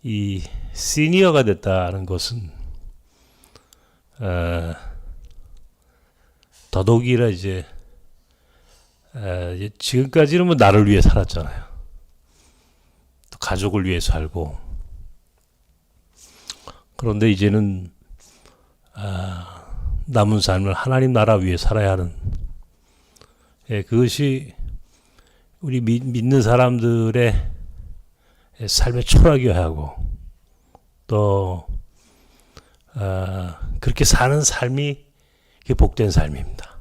이 시니어가 됐다는 것은 더더욱이나 이제 지금까지는 뭐 나를 위해 살았잖아요. 또 가족을 위해 살고. 그런데 이제는 남은 삶을 하나님 나라 위해 살아야 하는, 그것이 우리 믿는 사람들의 삶의 철학이어야 하고, 또 그렇게 사는 삶이 복된 삶입니다.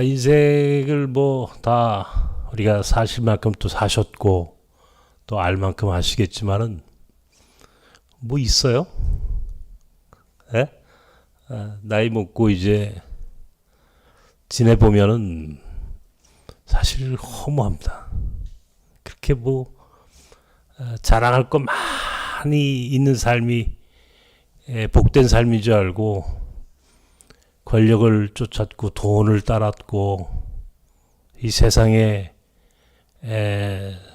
인생을 뭐 다 우리가 사실 만큼 또 사셨고 또 알 만큼 아시겠지만은 뭐 있어요? 예? 나이 먹고 이제 지내보면은 사실 허무합니다. 그렇게 뭐 자랑할 거 많이 있는 삶이 복된 삶인 줄 알고 권력을 쫓았고 돈을 따랐고 이 세상에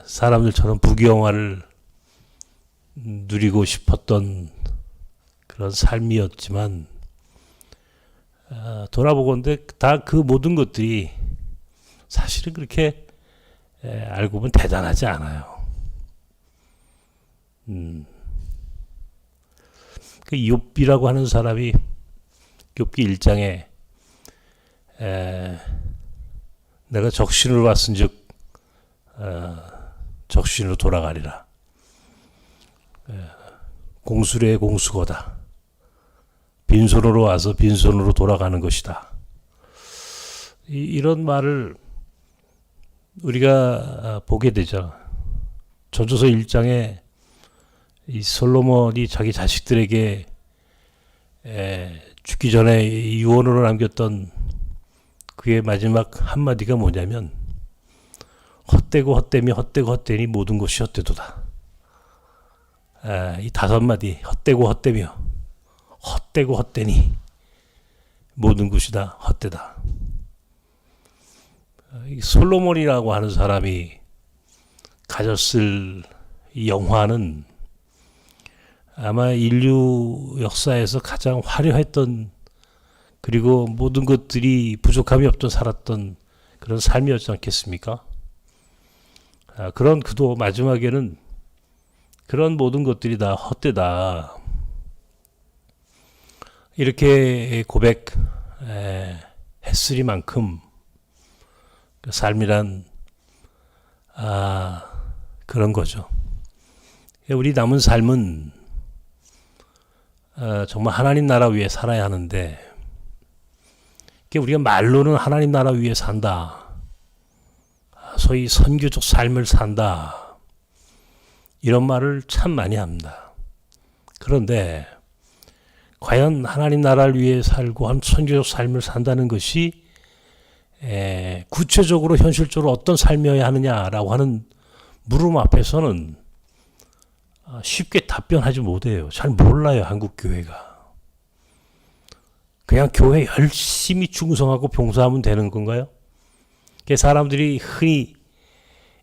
사람들처럼 부귀영화를 누리고 싶었던 그런 삶이었지만 돌아보건대 다 그 모든 것들이 사실은 그렇게 알고 보면 대단하지 않아요. 그 욥이라고 하는 사람이 욥기 1장에 내가 적신으로 왔은즉 적신으로 돌아가리라. 공수의 공수거다. 빈손으로 와서 빈손으로 돌아가는 것이다. 이런 말을 우리가 보게 되죠. 전조서 1장에 이 솔로몬이 자기 자식들에게 죽기 전에 유언으로 남겼던 그의 마지막 한마디가 뭐냐면 헛되고 헛되며 헛되고 헛되니 모든 것이 헛되도다. 이 5마디 헛되고 헛되며 헛되고 헛되니 모든 것이 다 헛되다. 이 솔로몬이라고 하는 사람이 가졌을 이 영화는 아마 인류 역사에서 가장 화려했던, 그리고 모든 것들이 부족함이 없던 살았던 그런 삶이었지 않겠습니까? 그런 그도 마지막에는 그런 모든 것들이 다 헛되다. 이렇게 고백했으리만큼 그 삶이란 그런 거죠. 우리 남은 삶은 정말 하나님 나라 위에 살아야 하는데, 우리가 말로는 하나님 나라 위에 산다, 소위 선교적 삶을 산다, 이런 말을 참 많이 합니다. 그런데 과연 하나님 나라를 위해 살고 한 선교적 삶을 산다는 것이 구체적으로 현실적으로 어떤 삶이어야 하느냐라고 하는 물음 앞에서는 쉽게 답변하지 못해요. 잘 몰라요, 한국 교회가. 그냥 교회 열심히 충성하고 봉사하면 되는 건가요? 사람들이 흔히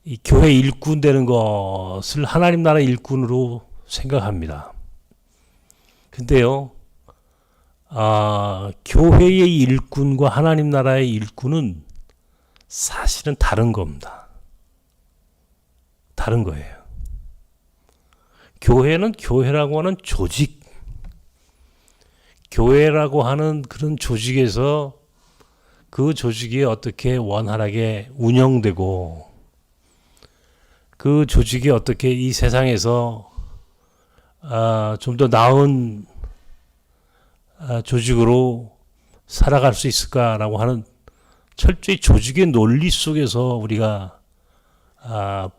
이 교회 일꾼 되는 것을 하나님 나라 일꾼으로 생각합니다. 근데요, 교회의 일꾼과 하나님 나라의 일꾼은 사실은 다른 겁니다. 다른 거예요. 교회는 교회라고 하는 조직, 교회라고 하는 그런 조직에서 그 조직이 어떻게 원활하게 운영되고 그 조직이 어떻게 이 세상에서 좀 더 나은 조직으로 살아갈 수 있을까라고 하는 철저히 조직의 논리 속에서 우리가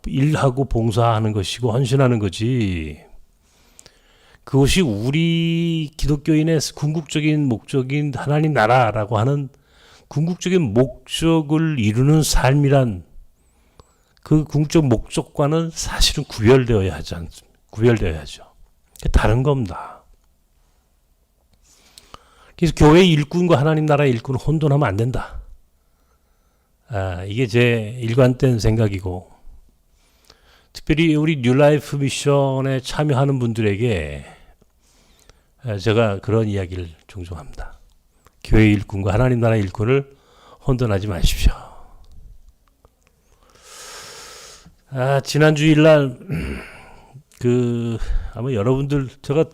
일하고 봉사하는 것이고 헌신하는 거지, 그것이 우리 기독교인의 궁극적인 목적인 하나님 나라라고 하는 궁극적인 목적을 이루는 삶이란 그 궁극적 목적과는 사실은 구별되어야죠. 다른 겁니다. 그래서 교회 일꾼과 하나님 나라의 일꾼은 혼돈하면 안 된다. 이게 제 일관된 생각이고, 특별히 우리 뉴라이프 미션에 참여하는 분들에게 제가 그런 이야기를 종종 합니다. 교회 일꾼과 하나님 나라 일꾼을 혼돈하지 마십시오. 지난 주일날 아마 여러분들 제가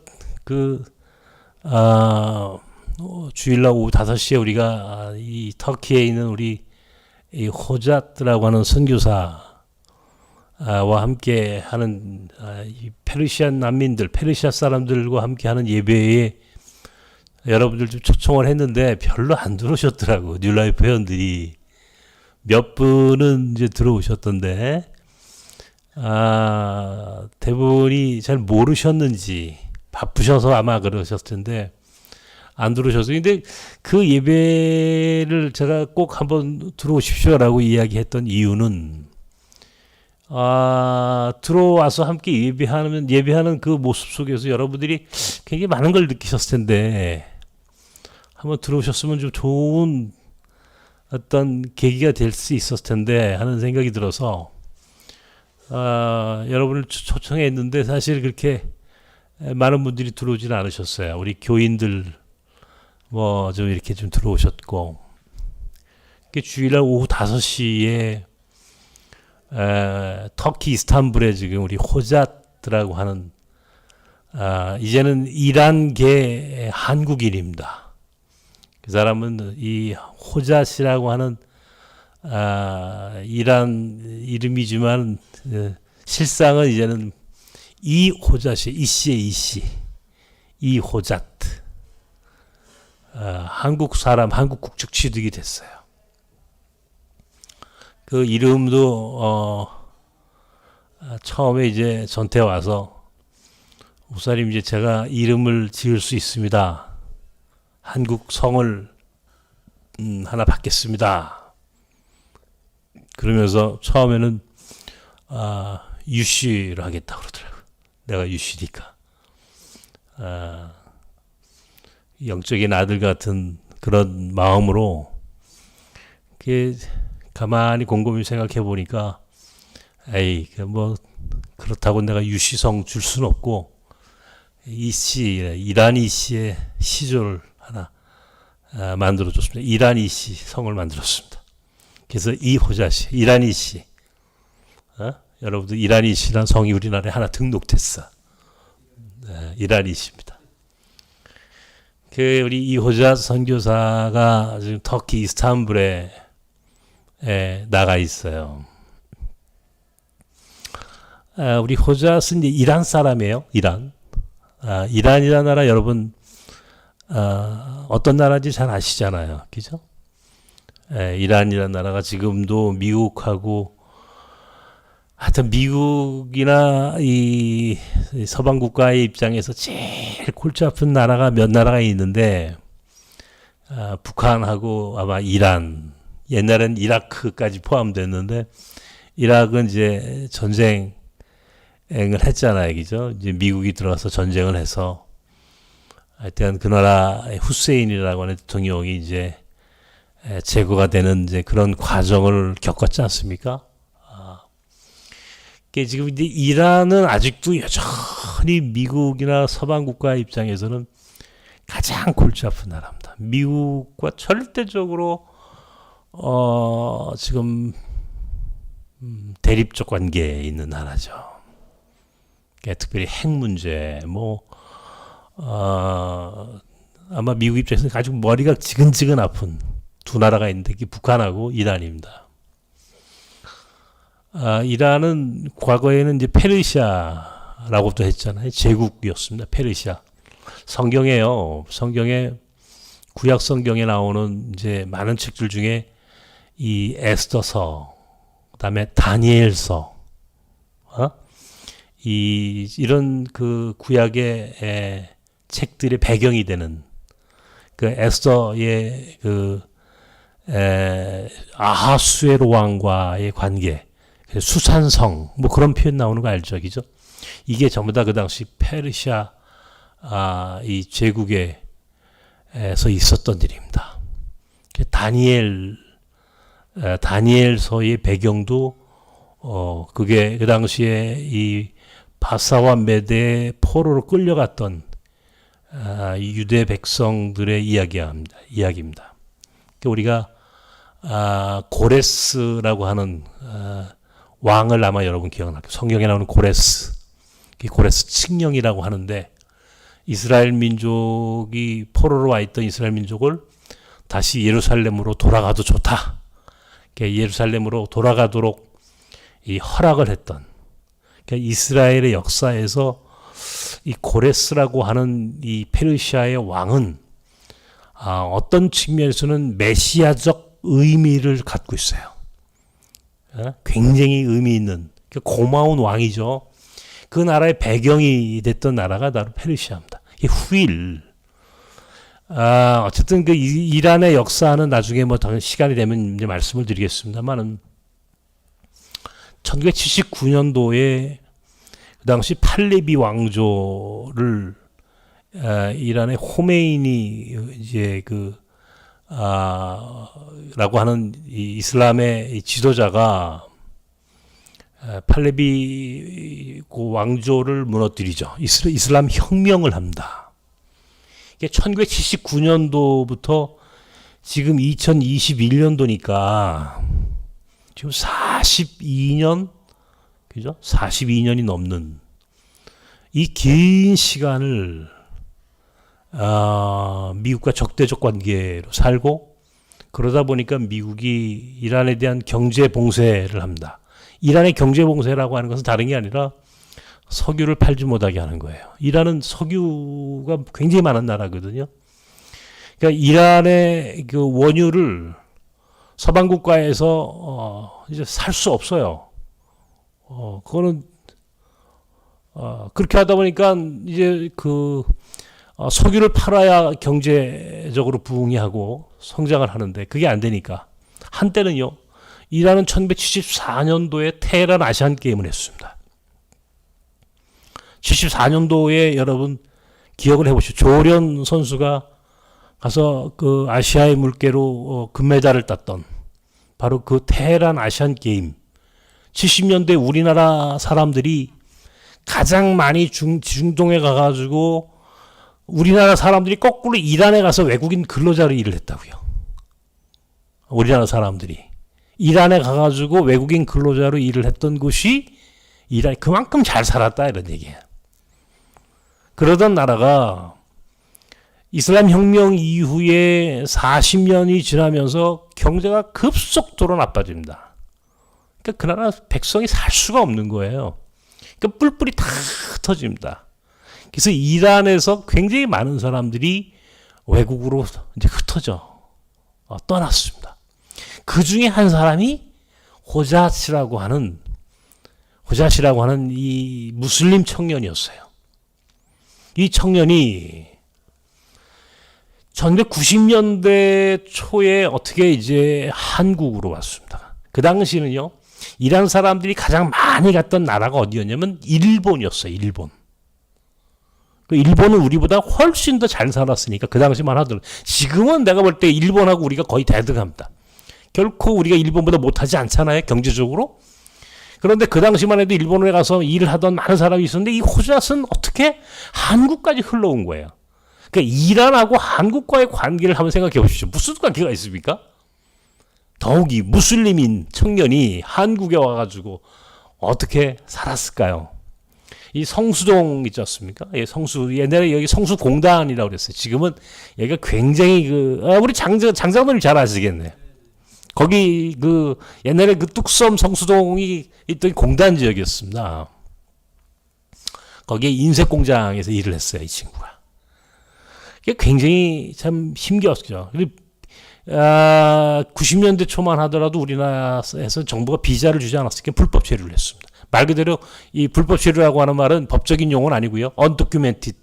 주일날 오후 5시에 우리가 이 터키에 있는 우리 이 호잣라고 하는 선교사와 함께 하는 이 페르시아 난민들, 페르시아 사람들과 함께 하는 예배에 여러분들 좀 초청을 했는데 별로 안 들어오셨더라고. 뉴라이프 회원들이 몇 분은 이제 들어오셨던데 대부분이 잘 모르셨는지 바쁘셔서 아마 그러셨을 텐데 안 들어오셨어요. 근데 그 예배를 제가 꼭 한번 들어오십시오라고 이야기했던 이유는 들어와서 함께 예배하는 그 모습 속에서 여러분들이 굉장히 많은 걸 느끼셨을 텐데 한번 들어오셨으면 좀 좋은 어떤 계기가 될 수 있었을 텐데 하는 생각이 들어서 여러분을 초청했는데 사실 그렇게 많은 분들이 들어오지는 않으셨어요. 우리 교인들 뭐 좀 이렇게 좀 들어오셨고 주일날 오후 5시에 터키 이스탄불에 지금 우리 호잣이라고 하는 이제는 이란계 한국인입니다. 그 사람은 이 호잣이라고 하는 이란 이름이지만 실상은 이제는 이 호잣이 이씨 호잣 한국 사람 한국 국적 취득이 됐어요. 그 이름도 처음에 이제 전태 와서 목사님 이제 제가 이름을 지을 수 있습니다. 한국 성을 하나 받겠습니다. 그러면서 처음에는 유씨를 하겠다 그러더라고요. 내가 유씨니까 영적인 아들 같은 그런 마음으로 가만히 곰곰이 생각해 보니까 뭐 그렇다고 내가 유씨성 줄 수는 없고 이란 이씨의 시조를 하나 만들어줬습니다. 이란 이씨 성을 만들었습니다. 그래서 이 호잣이 이란 이씨 여러분들 이란 이씨란 성이 우리나라에 하나 등록됐어. 이란 이씨입니다. 우리 이호잣 선교사가 지금 터키 이스탄불에 나가 있어요. 우리 호잣은 이제 이란 사람이에요. 이란이라는 나라 여러분 어떤 나라인지 잘 아시잖아요. 그죠? 이란이라는 나라가 지금도 미국하고 하여튼 미국이나 이 서방 국가의 입장에서 제일 골치 아픈 나라가 몇 나라가 있는데 북한하고 아마 이란, 옛날엔 이라크까지 포함됐는데 이라크는 이제 전쟁을 했잖아요, 그죠? 이제 미국이 들어와서 전쟁을 해서 하여튼 그 나라 후세인이라고 하는 대통령이 이제 제거가 되는 이제 그런 과정을 겪었지 않습니까? 지금 이제 이란은 아직도 여전히 미국이나 서방 국가 입장에서는 가장 골치 아픈 나라입니다. 미국과 절대적으로 지금 대립적 관계에 있는 나라죠. 특별히 핵 문제, 아마 미국 입장에서는 아주 머리가 지근지근 아픈 두 나라가 있는데 그게 북한하고 이란입니다. 이란은 과거에는 이제 페르시아라고도 했잖아요. 제국이었습니다. 페르시아. 성경에 구약 성경에 나오는 이제 많은 책들 중에 이 에스더서, 그다음에 다니엘서, 이런 그 구약의 책들의 배경이 되는 그 에스더의 아하수에로 왕과의 관계. 수산성 뭐 그런 표현 나오는 거 알죠, 그죠? 이게 전부 다 그 당시 페르시아 이 제국에서 있었던 일입니다. 다니엘서의 배경도 그게 그 당시에 이 바사와 메대의 포로로 끌려갔던 이 유대 백성들의 이야기입니다. 우리가 고레스라고 하는 왕을 아마 여러분 기억나요. 성경에 나오는 고레스, 이 고레스 칙령이라고 하는데 이스라엘 민족이 포로로 와 있던 이스라엘 민족을 다시 예루살렘으로 돌아가도 좋다. 예루살렘으로 돌아가도록 이 허락을 했던 이스라엘의 역사에서 이 고레스라고 하는 이 페르시아의 왕은 어떤 측면에서는 메시아적 의미를 갖고 있어요. 굉장히 의미 있는 고마운 왕이죠. 그 나라의 배경이 됐던 나라가 바로 페르시아입니다. 이 후일. 어쨌든 그 이란의 역사는 나중에 뭐 시간이 되면 이제 말씀을 드리겠습니다만은 1979년도에 그 당시 팔레비 왕조를 이란의 호메이니 이제 라고 하는 이 이슬람의 지도자가 팔레비 왕조를 무너뜨리죠. 이슬람 혁명을 합니다. 이게 1979년도부터 지금 2021년도니까 지금 42년, 그죠? 42년이 넘는 이 긴 시간을 미국과 적대적 관계로 살고 그러다 보니까 미국이 이란에 대한 경제 봉쇄를 합니다. 이란의 경제 봉쇄라고 하는 것은 다른 게 아니라 석유를 팔지 못하게 하는 거예요. 이란은 석유가 굉장히 많은 나라거든요. 그러니까 이란의 그 원유를 서방 국가에서 이제 살 수 없어요. 그거는 그렇게 하다 보니까 이제 석유를 팔아야 경제적으로 부흥하고 성장을 하는데 그게 안 되니까 한때는요. 이란은 1974년도에 테헤란 아시안 게임을 했습니다. 74년도에 여러분 기억을 해보시죠. 조련 선수가 가서 그 아시아의 물개로 금메달을 땄던 바로 그 테헤란 아시안 게임. 70년대 우리나라 사람들이 가장 많이 중동에 가가지고 우리나라 사람들이 거꾸로 이란에 가서 외국인 근로자로 일을 했다고요. 우리나라 사람들이 이란에 가가지고 외국인 근로자로 일을 했던 곳이 이란이 그만큼 잘 살았다 이런 얘기예요. 그러던 나라가 이슬람 혁명 이후에 40년이 지나면서 경제가 급속도로 나빠집니다. 그러니까 그 나라 백성이 살 수가 없는 거예요. 그러니까 뿔뿔이 다 흩어집니다. 그래서 이란에서 굉장히 많은 사람들이 외국으로 이제 흩어져 떠났습니다. 그 중에 한 사람이 호자시라고 하는 이 무슬림 청년이었어요. 이 청년이 1990년대 초에 어떻게 이제 한국으로 왔습니다. 그 당시는요, 이란 사람들이 가장 많이 갔던 나라가 어디였냐면 일본이었어요. 일본. 일본은 우리보다 훨씬 더 잘 살았으니까 그 당시만 하더라도 지금은 내가 볼 때 일본하고 우리가 거의 대등합니다. 결코 우리가 일본보다 못하지 않잖아요. 경제적으로. 그런데 그 당시만 해도 일본에 가서 일을 하던 많은 사람이 있었는데 이 호잣은 어떻게 한국까지 흘러온 거예요. 그러니까 이란하고 한국과의 관계를 한번 생각해 보십시오. 무슨 관계가 있습니까? 더욱이 무슬림인 청년이 한국에 와가지고 어떻게 살았을까요? 이 성수동 있지 않습니까? 예, 옛날에 여기 성수공단이라고 그랬어요. 지금은 여기가 굉장히 우리 장장님 잘 아시겠네요. 거기 옛날에 뚝섬 성수동이 있던 공단 지역이었습니다. 거기에 인쇄 공장에서 일을 했어요, 이 친구가. 이게 굉장히 참 힘겨웠죠. 90년대 초만 하더라도 우리나라에서 정부가 비자를 주지 않았으니까 불법 체류를 했습니다. 말 그대로 이 불법 체류라고 하는 말은 법적인 용어는 아니고요. undocumented,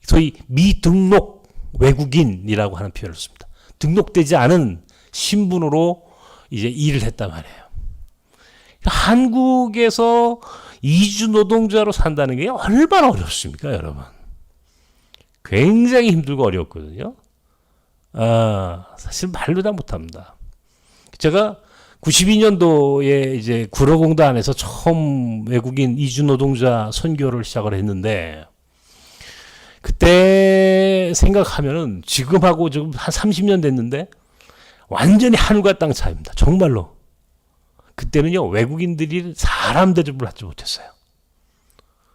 소위 미등록 외국인이라고 하는 표현을 씁니다. 등록되지 않은 신분으로 이제 일을 했단 말이에요. 한국에서 이주 노동자로 산다는 게 얼마나 어렵습니까, 여러분? 굉장히 힘들고 어렵거든요. 사실 말로 다 못합니다. 제가 92년도에 이제 구로공단에서 처음 외국인 이주 노동자 선교를 시작을 했는데, 그때 생각하면은 지금하고 지금 한 30년 됐는데 완전히 하늘과 땅 차이입니다. 정말로. 그때는요, 외국인들이 사람 대접을 하지 못했어요.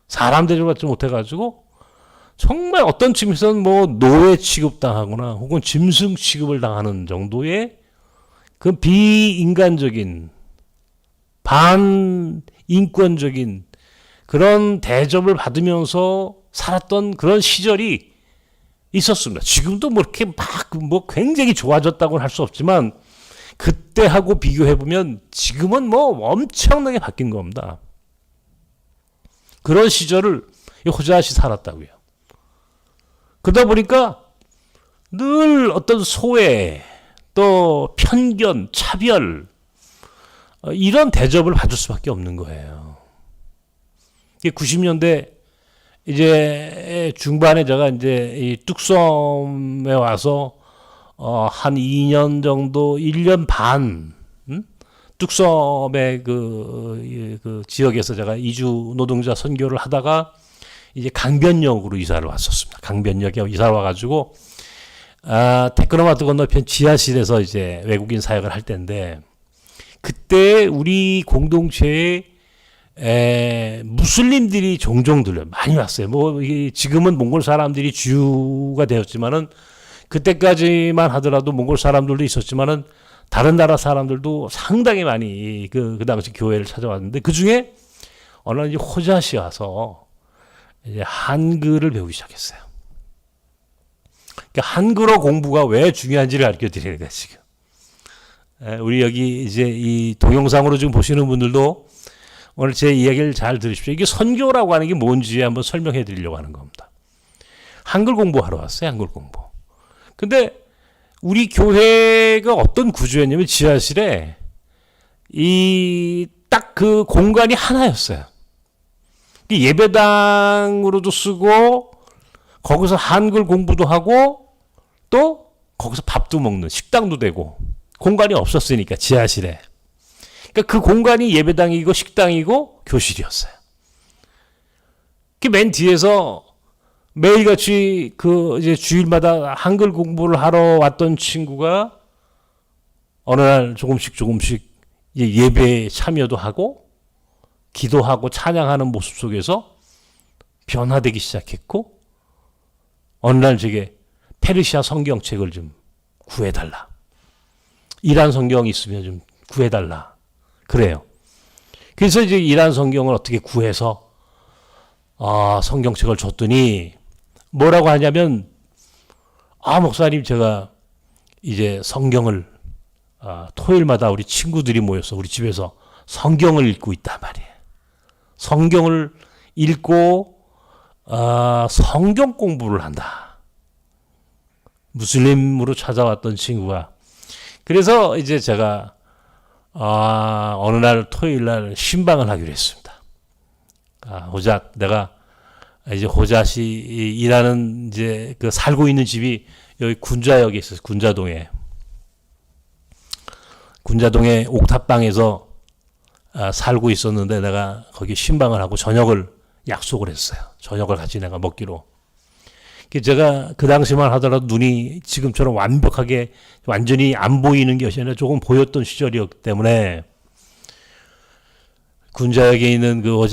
사람 대접을 하지 못해가지고 정말 어떤 측면에서는 뭐 노예 취급당하거나 혹은 짐승 취급을 당하는 정도의 그 비인간적인 반인권적인 그런 대접을 받으면서 살았던 그런 시절이 있었습니다. 지금도 뭐 이렇게 막 뭐 굉장히 좋아졌다고는 할 수 없지만 그때하고 비교해 보면 지금은 뭐 엄청나게 바뀐 겁니다. 그런 시절을 호자시 살았다고요. 그러다 보니까 늘 어떤 소외, 또 편견, 차별 이런 대접을 받을 수밖에 없는 거예요. 90년대 이제 중반에 제가 이제 이 뚝섬에 와서 한 2년 정도, 1년 반 뚝섬의 그 지역에서 제가 이주 노동자 선교를 하다가 이제 강변역으로 이사를 왔었습니다. 강변역에 이사를 와가지고 테크노마트 건너편 지하실에서 이제 외국인 사역을 할 때인데, 그때 우리 공동체에 무슬림들이 종종 들려요. 많이 왔어요. 뭐 지금은 몽골 사람들이 주가 되었지만은 그때까지만 하더라도 몽골 사람들도 있었지만은 다른 나라 사람들도 상당히 많이 그 당시 교회를 찾아왔는데, 그 중에 어느 날 이제 호자시 와서 이제 한글을 배우기 시작했어요. 그러니까 한글어 공부가 왜 중요한지를 가르쳐 드리는 거예요, 지금. 우리 여기 이제 이 동영상으로 지금 보시는 분들도 오늘 제 이야기를 잘 들으십시오. 이게 선교라고 하는 게 뭔지 한번 설명해 드리려고 하는 겁니다. 한글 공부하러 왔어요, 한글 공부. 근데 우리 교회가 어떤 구조였냐면 지하실에 이 딱 그 공간이 하나였어요. 예배당으로도 쓰고 거기서 한글 공부도 하고 또 거기서 밥도 먹는 식당도 되고, 공간이 없었으니까 지하실에. 그러니까 그 공간이 예배당이고 식당이고 교실이었어요. 그 맨 뒤에서 매일같이 그 이제 주일마다 한글 공부를 하러 왔던 친구가 어느 날 조금씩 예배에 참여도 하고 기도하고 찬양하는 모습 속에서 변화되기 시작했고, 어느 날 제게 페르시아 성경책을 좀 구해달라. 이란 성경이 있으면 좀 구해달라. 그래요. 그래서 이제 이란 성경을 어떻게 구해서 성경책을 줬더니 뭐라고 하냐면, 목사님, 제가 이제 성경을 토요일마다 우리 친구들이 모여서 우리 집에서 성경을 읽고 있단 말이에요. 성경을 읽고 성경 공부를 한다. 무슬림으로 찾아왔던 친구가. 그래서 이제 제가 어느 날 토요일 날 신방을 하기로 했습니다. 내가 이제 호자시 일하는 이제 그 살고 있는 집이 여기 군자역에 있어요. 군자동에 옥탑방에서 살고 있었는데, 내가 거기 신방을 하고 저녁을 약속을 했어요. 저녁을 같이 내가 먹기로. 제가 그 당시만 하더라도 눈이 지금처럼 완벽하게 완전히 안 보이는 것이 아니라 조금 보였던 시절이었기 때문에 군자역에 있는 그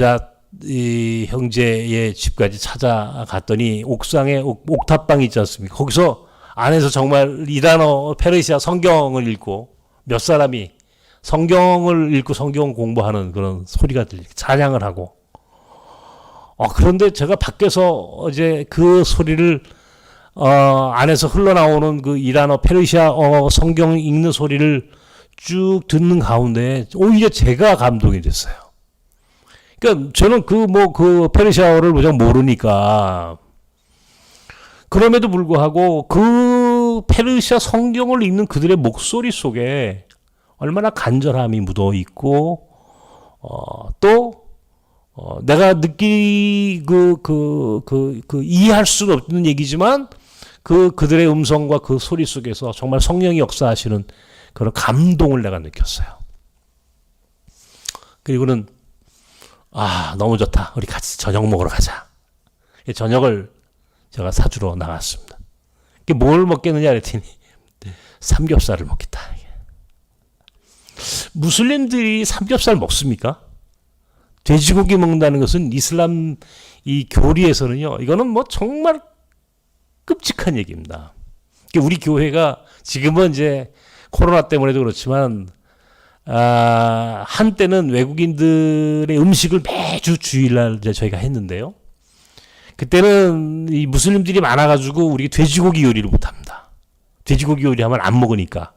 이 형제의 집까지 찾아갔더니 옥상에 옥탑방이 있지 않습니까? 거기서 안에서 정말 이란어 페르시아 성경을 읽고 몇 사람이 성경을 읽고 성경 공부하는 그런 소리가 들리고 찬양을 하고, 그런데 제가 밖에서 이제 그 소리를 안에서 흘러나오는 그 이란어 페르시아어 성경 읽는 소리를 쭉 듣는 가운데 오히려 제가 감동이 됐어요. 그러니까 저는 그 페르시아어를 그냥 모르니까, 그럼에도 불구하고 그 페르시아 성경을 읽는 그들의 목소리 속에 얼마나 간절함이 묻어 있고, 또 내가 이해할 수 없는 얘기지만 그들의 음성과 그 소리 속에서 정말 성령이 역사하시는 그런 감동을 내가 느꼈어요. 그리고는 너무 좋다. 우리 같이 저녁 먹으러 가자. 저녁을 제가 사주러 나갔습니다. 뭘 먹겠느냐 그랬더니 삼겹살을 먹겠다. 무슬림들이 삼겹살 먹습니까? 돼지고기 먹는다는 것은 이슬람 이 교리에서는요, 이거는 뭐 정말 끔찍한 얘기입니다. 우리 교회가 지금은 이제 코로나 때문에도 그렇지만 한때는 외국인들의 음식을 매주 주일날 이제 저희가 했는데요. 그때는 이 무슬림들이 많아가지고 우리 돼지고기 요리를 못합니다. 돼지고기 요리하면 안 먹으니까.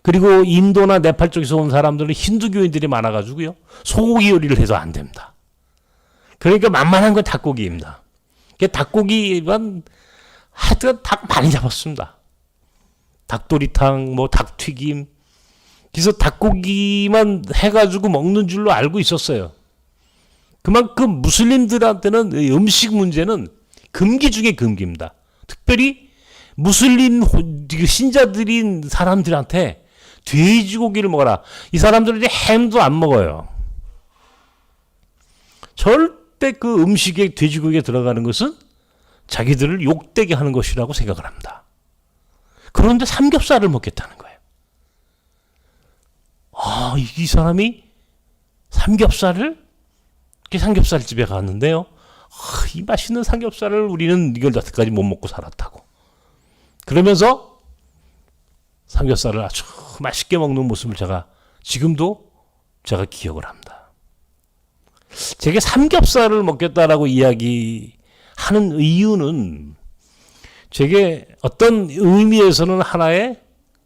그리고 인도나 네팔 쪽에서 온 사람들은 힌두교인들이 많아가지고요, 소고기 요리를 해서 안 됩니다. 그러니까 만만한 건 닭고기입니다. 닭고기만 하여튼 닭 많이 잡았습니다. 닭도리탕, 뭐 닭튀김. 그래서 닭고기만 해가지고 먹는 줄로 알고 있었어요. 그만큼 무슬림들한테는 음식 문제는 금기 중에 금기입니다. 특별히 무슬림 신자들인 사람들한테 돼지고기를 먹어라. 이 사람들은 이제 햄도 안 먹어요. 절대 그 음식에 돼지고기에 들어가는 것은 자기들을 욕되게 하는 것이라고 생각을 합니다. 그런데 삼겹살을 먹겠다는 거예요. 이 사람이 삼겹살집에 갔는데요. 이 맛있는 삼겹살을 우리는 이걸 여태까지 못 먹고 살았다고. 그러면서 삼겹살을 아주 맛있게 먹는 모습을 지금도 제가 기억을 합니다. 제게 삼겹살을 먹겠다라고 이야기하는 이유는 제게 어떤 의미에서는 하나의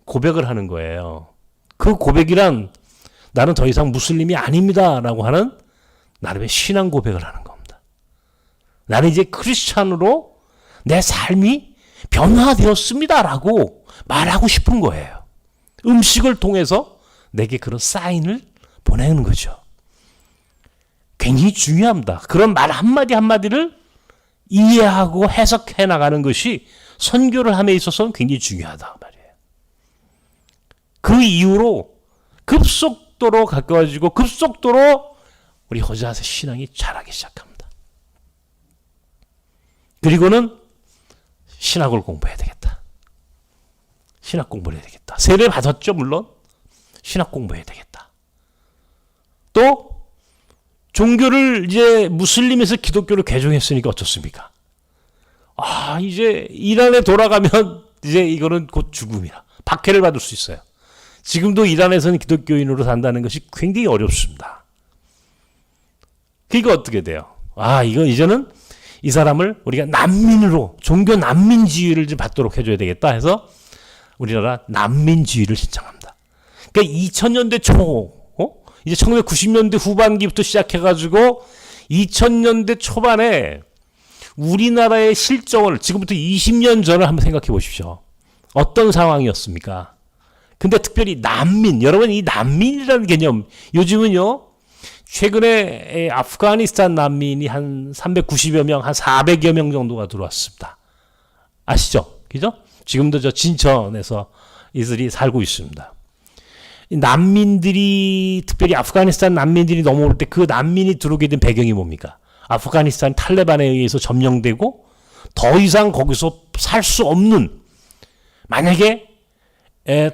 고백을 하는 거예요. 그 고백이란 나는 더 이상 무슬림이 아닙니다라고 하는 나름의 신앙 고백을 하는 겁니다. 나는 이제 크리스찬으로 내 삶이 변화되었습니다라고 말하고 싶은 거예요. 음식을 통해서 내게 그런 사인을 보내는 거죠. 굉장히 중요합니다. 그런 말 한마디 한마디를 이해하고 해석해 나가는 것이 선교를 함에 있어서는 굉장히 중요하다 말이에요. 그 이후로 급속도로 가까워지고 급속도로 우리 호자세 신앙이 자라기 시작합니다. 그리고는 신학을 공부해야 되겠다. 신학 공부를 해야 되겠다. 세례 받았죠, 물론. 신학 공부해야 되겠다. 또 종교를 이제 무슬림에서 기독교로 개종했으니까 어떻습니까? 이제 이란에 돌아가면 이제 이거는 곧 죽음이라. 박해를 받을 수 있어요. 지금도 이란에서는 기독교인으로 산다는 것이 굉장히 어렵습니다. 그러니까 어떻게 돼요? 이거 이제는 이 사람을 우리가 난민으로 종교 난민 지위를 좀 받도록 해줘야 되겠다 해서 우리나라 난민 지위를 신청합니다. 그러니까 2000년대 초, 이제 1990년대 후반기부터 시작해가지고 2000년대 초반에 우리나라의 실정을 지금부터 20년 전을 한번 생각해 보십시오. 어떤 상황이었습니까? 근데 특별히 난민, 여러분 이 난민이라는 개념, 요즘은요, 최근에 아프가니스탄 난민이 한 390여 명, 한 400여 명 정도가 들어왔습니다. 아시죠? 그죠? 지금도 저 진천에서 이들이 살고 있습니다. 난민들이, 특별히 아프가니스탄 난민들이 넘어올 때 그 난민이 들어오게 된 배경이 뭡니까? 아프가니스탄 탈레반에 의해서 점령되고 더 이상 거기서 살 수 없는, 만약에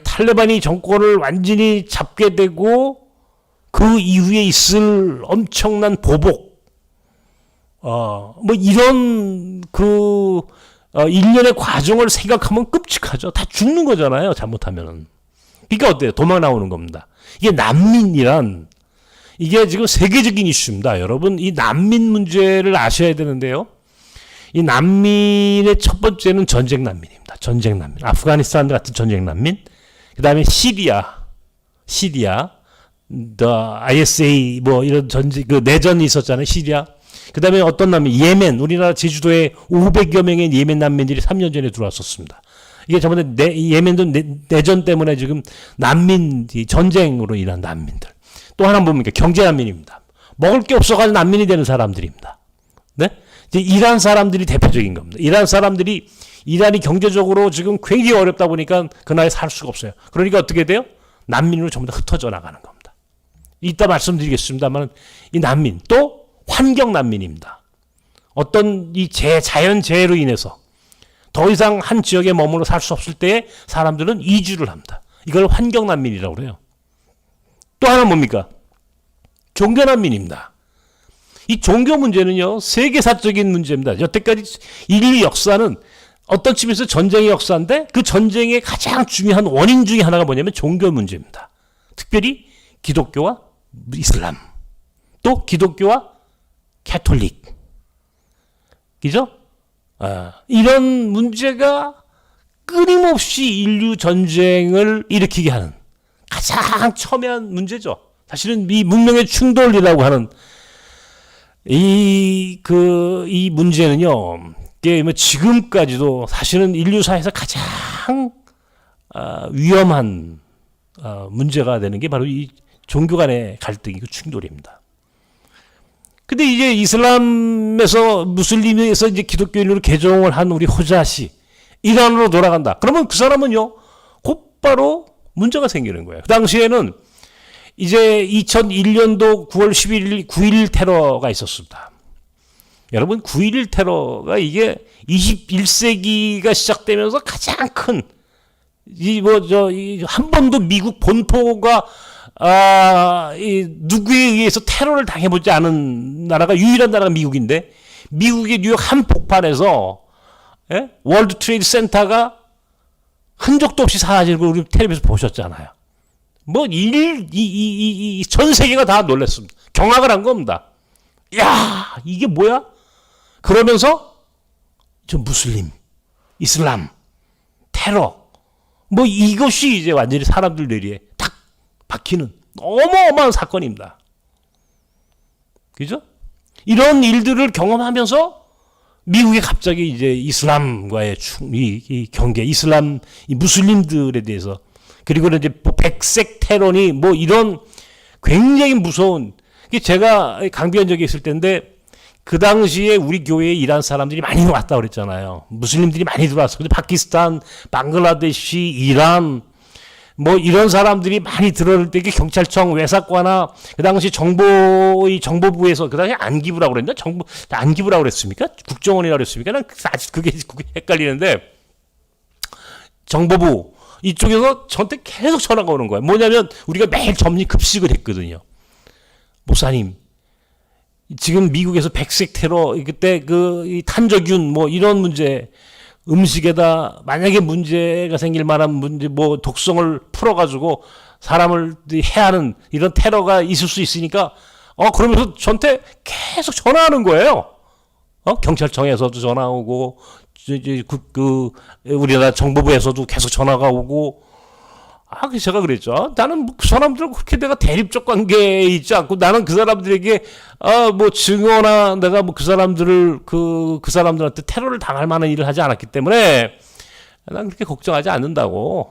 탈레반이 정권을 완전히 잡게 되고 그 이후에 있을 엄청난 보복, 이런 일련의 과정을 생각하면 끔찍하죠. 다 죽는 거잖아요, 잘못하면은. 그러니까 어때요? 도망 나오는 겁니다. 이게 난민이란, 이게 지금 세계적인 이슈입니다. 여러분, 이 난민 문제를 아셔야 되는데요. 이 난민의 첫 번째는 전쟁 난민입니다. 전쟁 난민. 아프가니스탄 같은 전쟁 난민. 그 다음에 시리아, ISA 이런 내전이 있었잖아요. 시리아. 그 다음에 어떤 난민? 예멘. 우리나라 제주도에 500여 명의 예멘 난민들이 3년 전에 들어왔었습니다. 이게 저번에 예멘도 내전 때문에 지금 전쟁으로 인한 난민들. 또 하나 뭡니까? 경제 난민입니다. 먹을 게 없어가지고 난민이 되는 사람들입니다. 네? 이제 이란 사람들이 대표적인 겁니다. 이란이 경제적으로 지금 굉장히 어렵다 보니까 그 나라에 살 수가 없어요. 그러니까 어떻게 돼요? 난민으로 전부 다 흩어져 나가는 겁니다. 이따 말씀드리겠습니다만 이 난민 또 환경 난민입니다. 어떤 이 자연재해로 인해서 더 이상 한 지역에 머물러 살 수 없을 때에 사람들은 이주를 합니다. 이걸 환경 난민이라고 그래요. 또 하나 뭡니까? 종교 난민입니다. 이 종교 문제는요, 세계사적인 문제입니다. 여태까지 인류 역사는 어떤 측면에서 전쟁의 역사인데 그 전쟁의 가장 중요한 원인 중에 하나가 뭐냐면 종교 문제입니다. 특별히 기독교와 이슬람, 또 기독교와 캐톨릭, 그죠? 이런 문제가 끊임없이 인류 전쟁을 일으키게 하는 가장 첨예한 문제죠. 사실은 이 문명의 충돌이라고 하는 이 문제는요, 이게 뭐 지금까지도 사실은 인류사에서 가장 위험한 문제가 되는 게 바로 이 종교 간의 갈등이고 충돌입니다. 근데 이제 이슬람에서 무슬림에서 이제 기독교인으로 개종을 한 우리 호자시 이란으로 돌아간다. 그러면 그 사람은요, 곧바로 문제가 생기는 거예요. 그 당시에는 이제 2001년도 9월 11일 9.11 테러가 있었습니다. 여러분, 9.11 테러가 이게 21세기가 시작되면서 가장 큰, 한 번도 미국 본토가, 누구에 의해서 테러를 당해보지 않은 나라가, 유일한 나라가 미국인데, 미국의 뉴욕 한복판에서, 월드 트레이드 센터가 흔적도 없이 사라지는 걸 우리 텔레비에서 보셨잖아요. 전 세계가 다 놀랐습니다. 경악을 한 겁니다. 야, 이게 뭐야? 그러면서 저 무슬림, 이슬람, 테러, 이것이 이제 완전히 사람들 뇌리에 탁 박히는 어마어마한 사건입니다. 그죠? 이런 일들을 경험하면서 미국이 갑자기 이제 이슬람과의 이 경계, 이슬람, 이 무슬림들에 대해서, 그리고 이제 백색 테러니 이런 굉장히 무서운, 제가 강비한 적이 있을 때인데, 그 당시에 우리 교회에 이란 사람들이 많이 왔다 그랬잖아요. 무슬림들이 많이 들어왔어. 근데 파키스탄, 방글라데시, 이란, 이런 사람들이 많이 들어올 때 경찰청 외사과나 그 당시 정보부에서, 그 당시 안기부라고 그랬나? 안기부라고 그랬습니까? 국정원이라고 그랬습니까? 난 아직 그게 헷갈리는데, 정보부 이쪽에서 저한테 계속 전화가 오는 거예요. 뭐냐면 우리가 매일 점심 급식을 했거든요. 목사님, 지금 미국에서 백색 테러, 그때 이 탄저균 이런 문제, 음식에다 만약에 문제가 생길 만한 문제, 독성을 풀어가지고 사람을 해하는 이런 테러가 있을 수 있으니까, 그러면서 저한테 계속 전화하는 거예요. 경찰청에서도 전화 오고, 우리나라 정보부에서도 계속 전화가 오고, 그래서 제가 그랬죠. 나는 그 사람들하고 그렇게 내가 대립적 관계에 있지 않고, 나는 그 사람들에게, 증오나 내가 그 사람들한테 테러를 당할 만한 일을 하지 않았기 때문에, 난 그렇게 걱정하지 않는다고.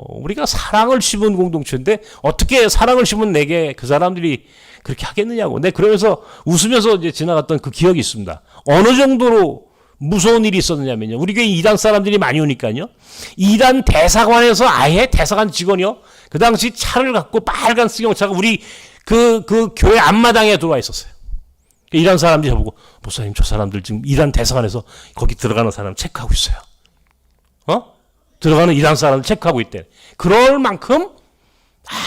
우리가 사랑을 심은 공동체인데, 어떻게 사랑을 심은 내게 그 사람들이 그렇게 하겠느냐고. 네, 그러면서 웃으면서 이제 지나갔던 그 기억이 있습니다. 어느 정도로 무서운 일이 있었느냐면요. 우리 교회 이란 사람들이 많이 오니까요. 이란 대사관에서 아예 대사관 직원이요. 그 당시 차를 갖고 빨간 승용차가 우리 그 교회 앞마당에 들어와 있었어요. 이란 사람들이 보고, 목사님, 저 사람들 지금 이란 대사관에서 거기 들어가는 사람 체크하고 있어요. 들어가는 이란 사람을 체크하고 있대. 그럴 만큼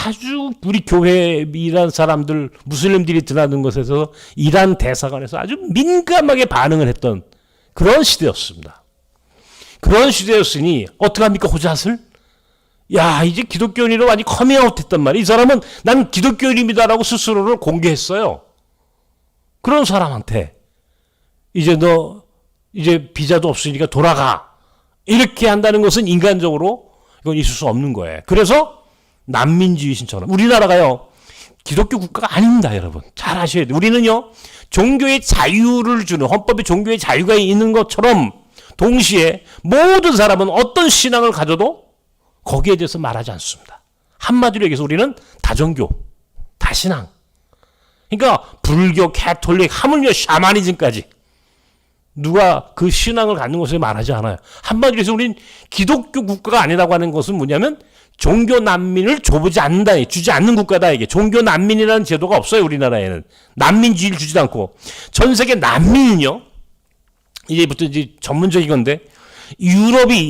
아주 우리 교회 이란 사람들, 무슬림들이 드나드는 것에서 이란 대사관에서 아주 민감하게 반응을 했던 그런 시대였습니다. 그런 시대였으니 어떡합니까, 호잣을? 이제 기독교인으로 완전히 커밍아웃 했단 말이에요. 이 사람은 난 기독교인입니다라고 스스로를 공개했어요. 그런 사람한테 이제 비자도 없으니까 돌아가, 이렇게 한다는 것은 인간적으로 이건 있을 수 없는 거예요. 그래서 난민주의 신처럼 우리나라가요, 기독교 국가가 아닙니다, 여러분. 잘 아셔야 돼요. 우리는요, 종교의 자유를 주는, 헌법에 종교의 자유가 있는 것처럼 동시에 모든 사람은 어떤 신앙을 가져도 거기에 대해서 말하지 않습니다. 한마디로 얘기해서 우리는 다종교, 다신앙. 그러니까 불교, 캐톨릭, 하물며 샤머니즘까지 누가 그 신앙을 갖는 것을 말하지 않아요. 한마디로 해서 우린 기독교 국가가 아니라고 하는 것은 뭐냐면 종교 난민을 줘보지 않는다. 주지 않는 국가다. 이게 종교 난민이라는 제도가 없어요. 우리나라에는. 난민주의를 주지도 않고. 전 세계 난민은요. 이제부터 이제 전문적인 건데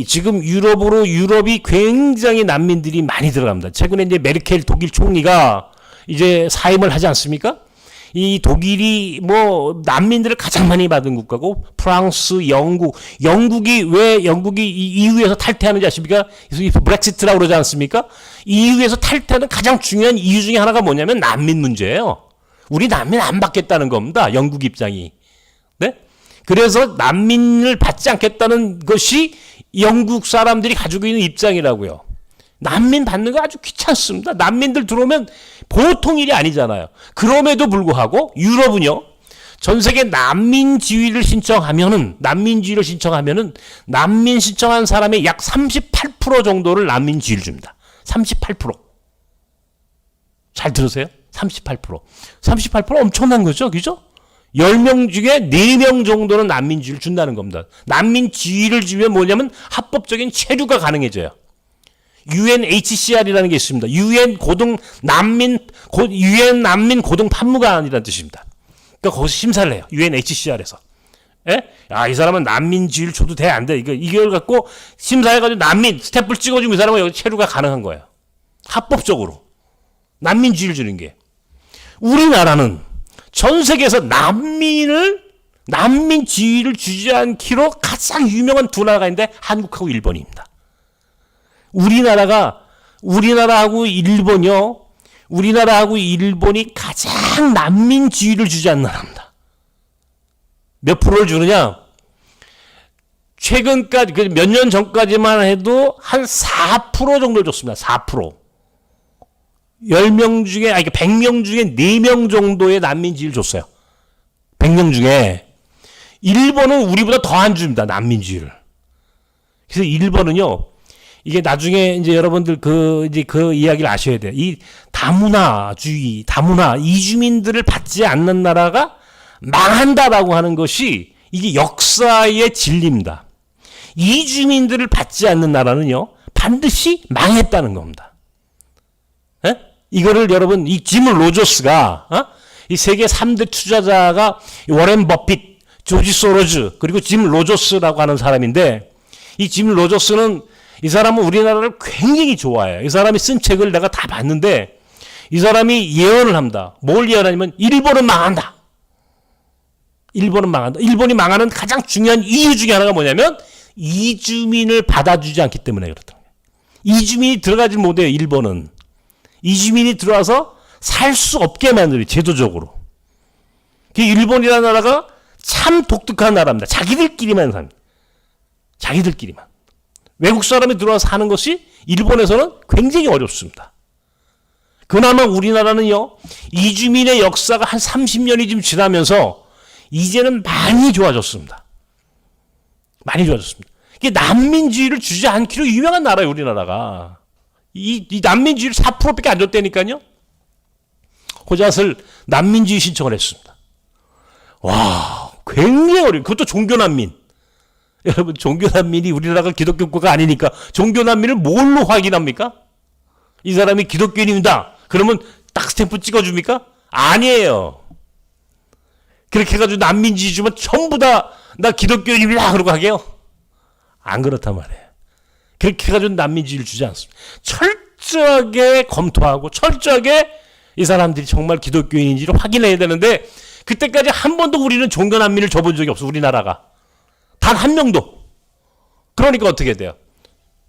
지금 유럽이 굉장히 난민들이 많이 들어갑니다. 최근에 이제 메르켈 독일 총리가 이제 사임을 하지 않습니까? 이 독일이 뭐 난민들을 가장 많이 받은 국가고 프랑스, 영국이 왜 영국이 EU에서 탈퇴하는지 아십니까? 브렉시트라고 그러지 않습니까? EU에서 탈퇴하는 가장 중요한 이유 중에 하나가 뭐냐면 난민 문제예요. 우리 난민 안 받겠다는 겁니다. 영국 입장이. 네? 그래서 난민을 받지 않겠다는 것이 영국 사람들이 가지고 있는 입장이라고요. 난민 받는 거 아주 귀찮습니다. 난민들 들어오면 보통 일이 아니잖아요. 그럼에도 불구하고 유럽은요. 전 세계 난민지위를 신청하면은 난민 신청한 사람의 약 38% 정도를 난민지위를 줍니다. 38%. 잘 들으세요? 38%. 38% 엄청난 거죠. 그죠? 10명 중에 4명 정도는 난민지위를 준다는 겁니다. 난민지위를 주면 뭐냐면 합법적인 체류가 가능해져요. UNHCR이라는 게 있습니다. UN 난민 고등 판무관이라는 뜻입니다. 그러니까 거기서 심사를 해요. UNHCR에서. 예? 이 사람은 난민지위를 줘도 돼, 안 돼. 이걸 갖고 심사해가지고 스탬프를 찍어주면 이 사람은 여기 체류가 가능한 거예요. 합법적으로. 난민지위를 주는 게. 우리나라는 전 세계에서 난민지위를 주지 않기로 가장 유명한 두 나라가 있는데 한국하고 일본입니다. 우리나라하고 일본이 가장 난민지위를 주지 않는 나라입니다. 몇 프로를 주느냐? 최근까지, 몇 년 전까지만 해도 한 4% 정도를 줬습니다. 4%. 100명 중에 4명 정도의 난민지위를 줬어요. 100명 중에. 일본은 우리보다 더 안 줍니다. 난민지위를. 그래서 일본은요. 이게 나중에 이제 여러분들 그 이야기를 아셔야 돼요. 이 다문화주의, 이주민들을 받지 않는 나라가 망한다라고 하는 것이 이게 역사의 진리입니다. 이주민들을 받지 않는 나라는요, 반드시 망했다는 겁니다. 에? 이거를 여러분, 이 짐 로저스가, 이 세계 3대 투자자가 워렌 버핏, 조지 소로즈, 그리고 짐 로저스라고 하는 사람인데, 이 짐 로저스는 이 사람은 우리나라를 굉장히 좋아해요. 이 사람이 쓴 책을 내가 다 봤는데 이 사람이 예언을 합니다. 뭘 예언하냐면 일본은 망한다. 일본이 망하는 가장 중요한 이유 중에 하나가 뭐냐면 이주민을 받아주지 않기 때문에 그렇다. 이주민이 들어가지 못해요. 일본은. 이주민이 들어와서 살 수 없게 만들어요. 제도적으로. 일본이라는 나라가 참 독특한 나라입니다. 자기들끼리만 삽니다. 자기들끼리만. 외국 사람이 들어와서 사는 것이 일본에서는 굉장히 어렵습니다. 그나마 우리나라는요, 이주민의 역사가 한 30년이 좀 지나면서 이제는 많이 좋아졌습니다. 많이 좋아졌습니다. 이게 난민주의를 주지 않기로 유명한 나라예요, 우리나라가. 이 난민주의를 4%밖에 안 줬다니까요. 호잣을 난민주의 신청을 했습니다. 와, 굉장히 어려워요. 그것도 종교난민. 여러분, 종교난민이 우리나라가 기독교 국가가 아니니까 종교난민을 뭘로 확인합니까? 이 사람이 기독교인입니다. 그러면 딱 스탬프 찍어줍니까? 아니에요. 그렇게 해가지고 난민주의 주면 전부 다 나 기독교인입니다. 그러고 하게요. 안 그렇단 말이에요. 그렇게 해가지고 난민주의를 주지 않습니다. 철저하게 검토하고 철저하게 이 사람들이 정말 기독교인인지를 확인해야 되는데 그때까지 한 번도 우리는 종교난민을 줘본 적이 없어. 우리나라가. 단 한 명도. 그러니까 어떻게 돼요?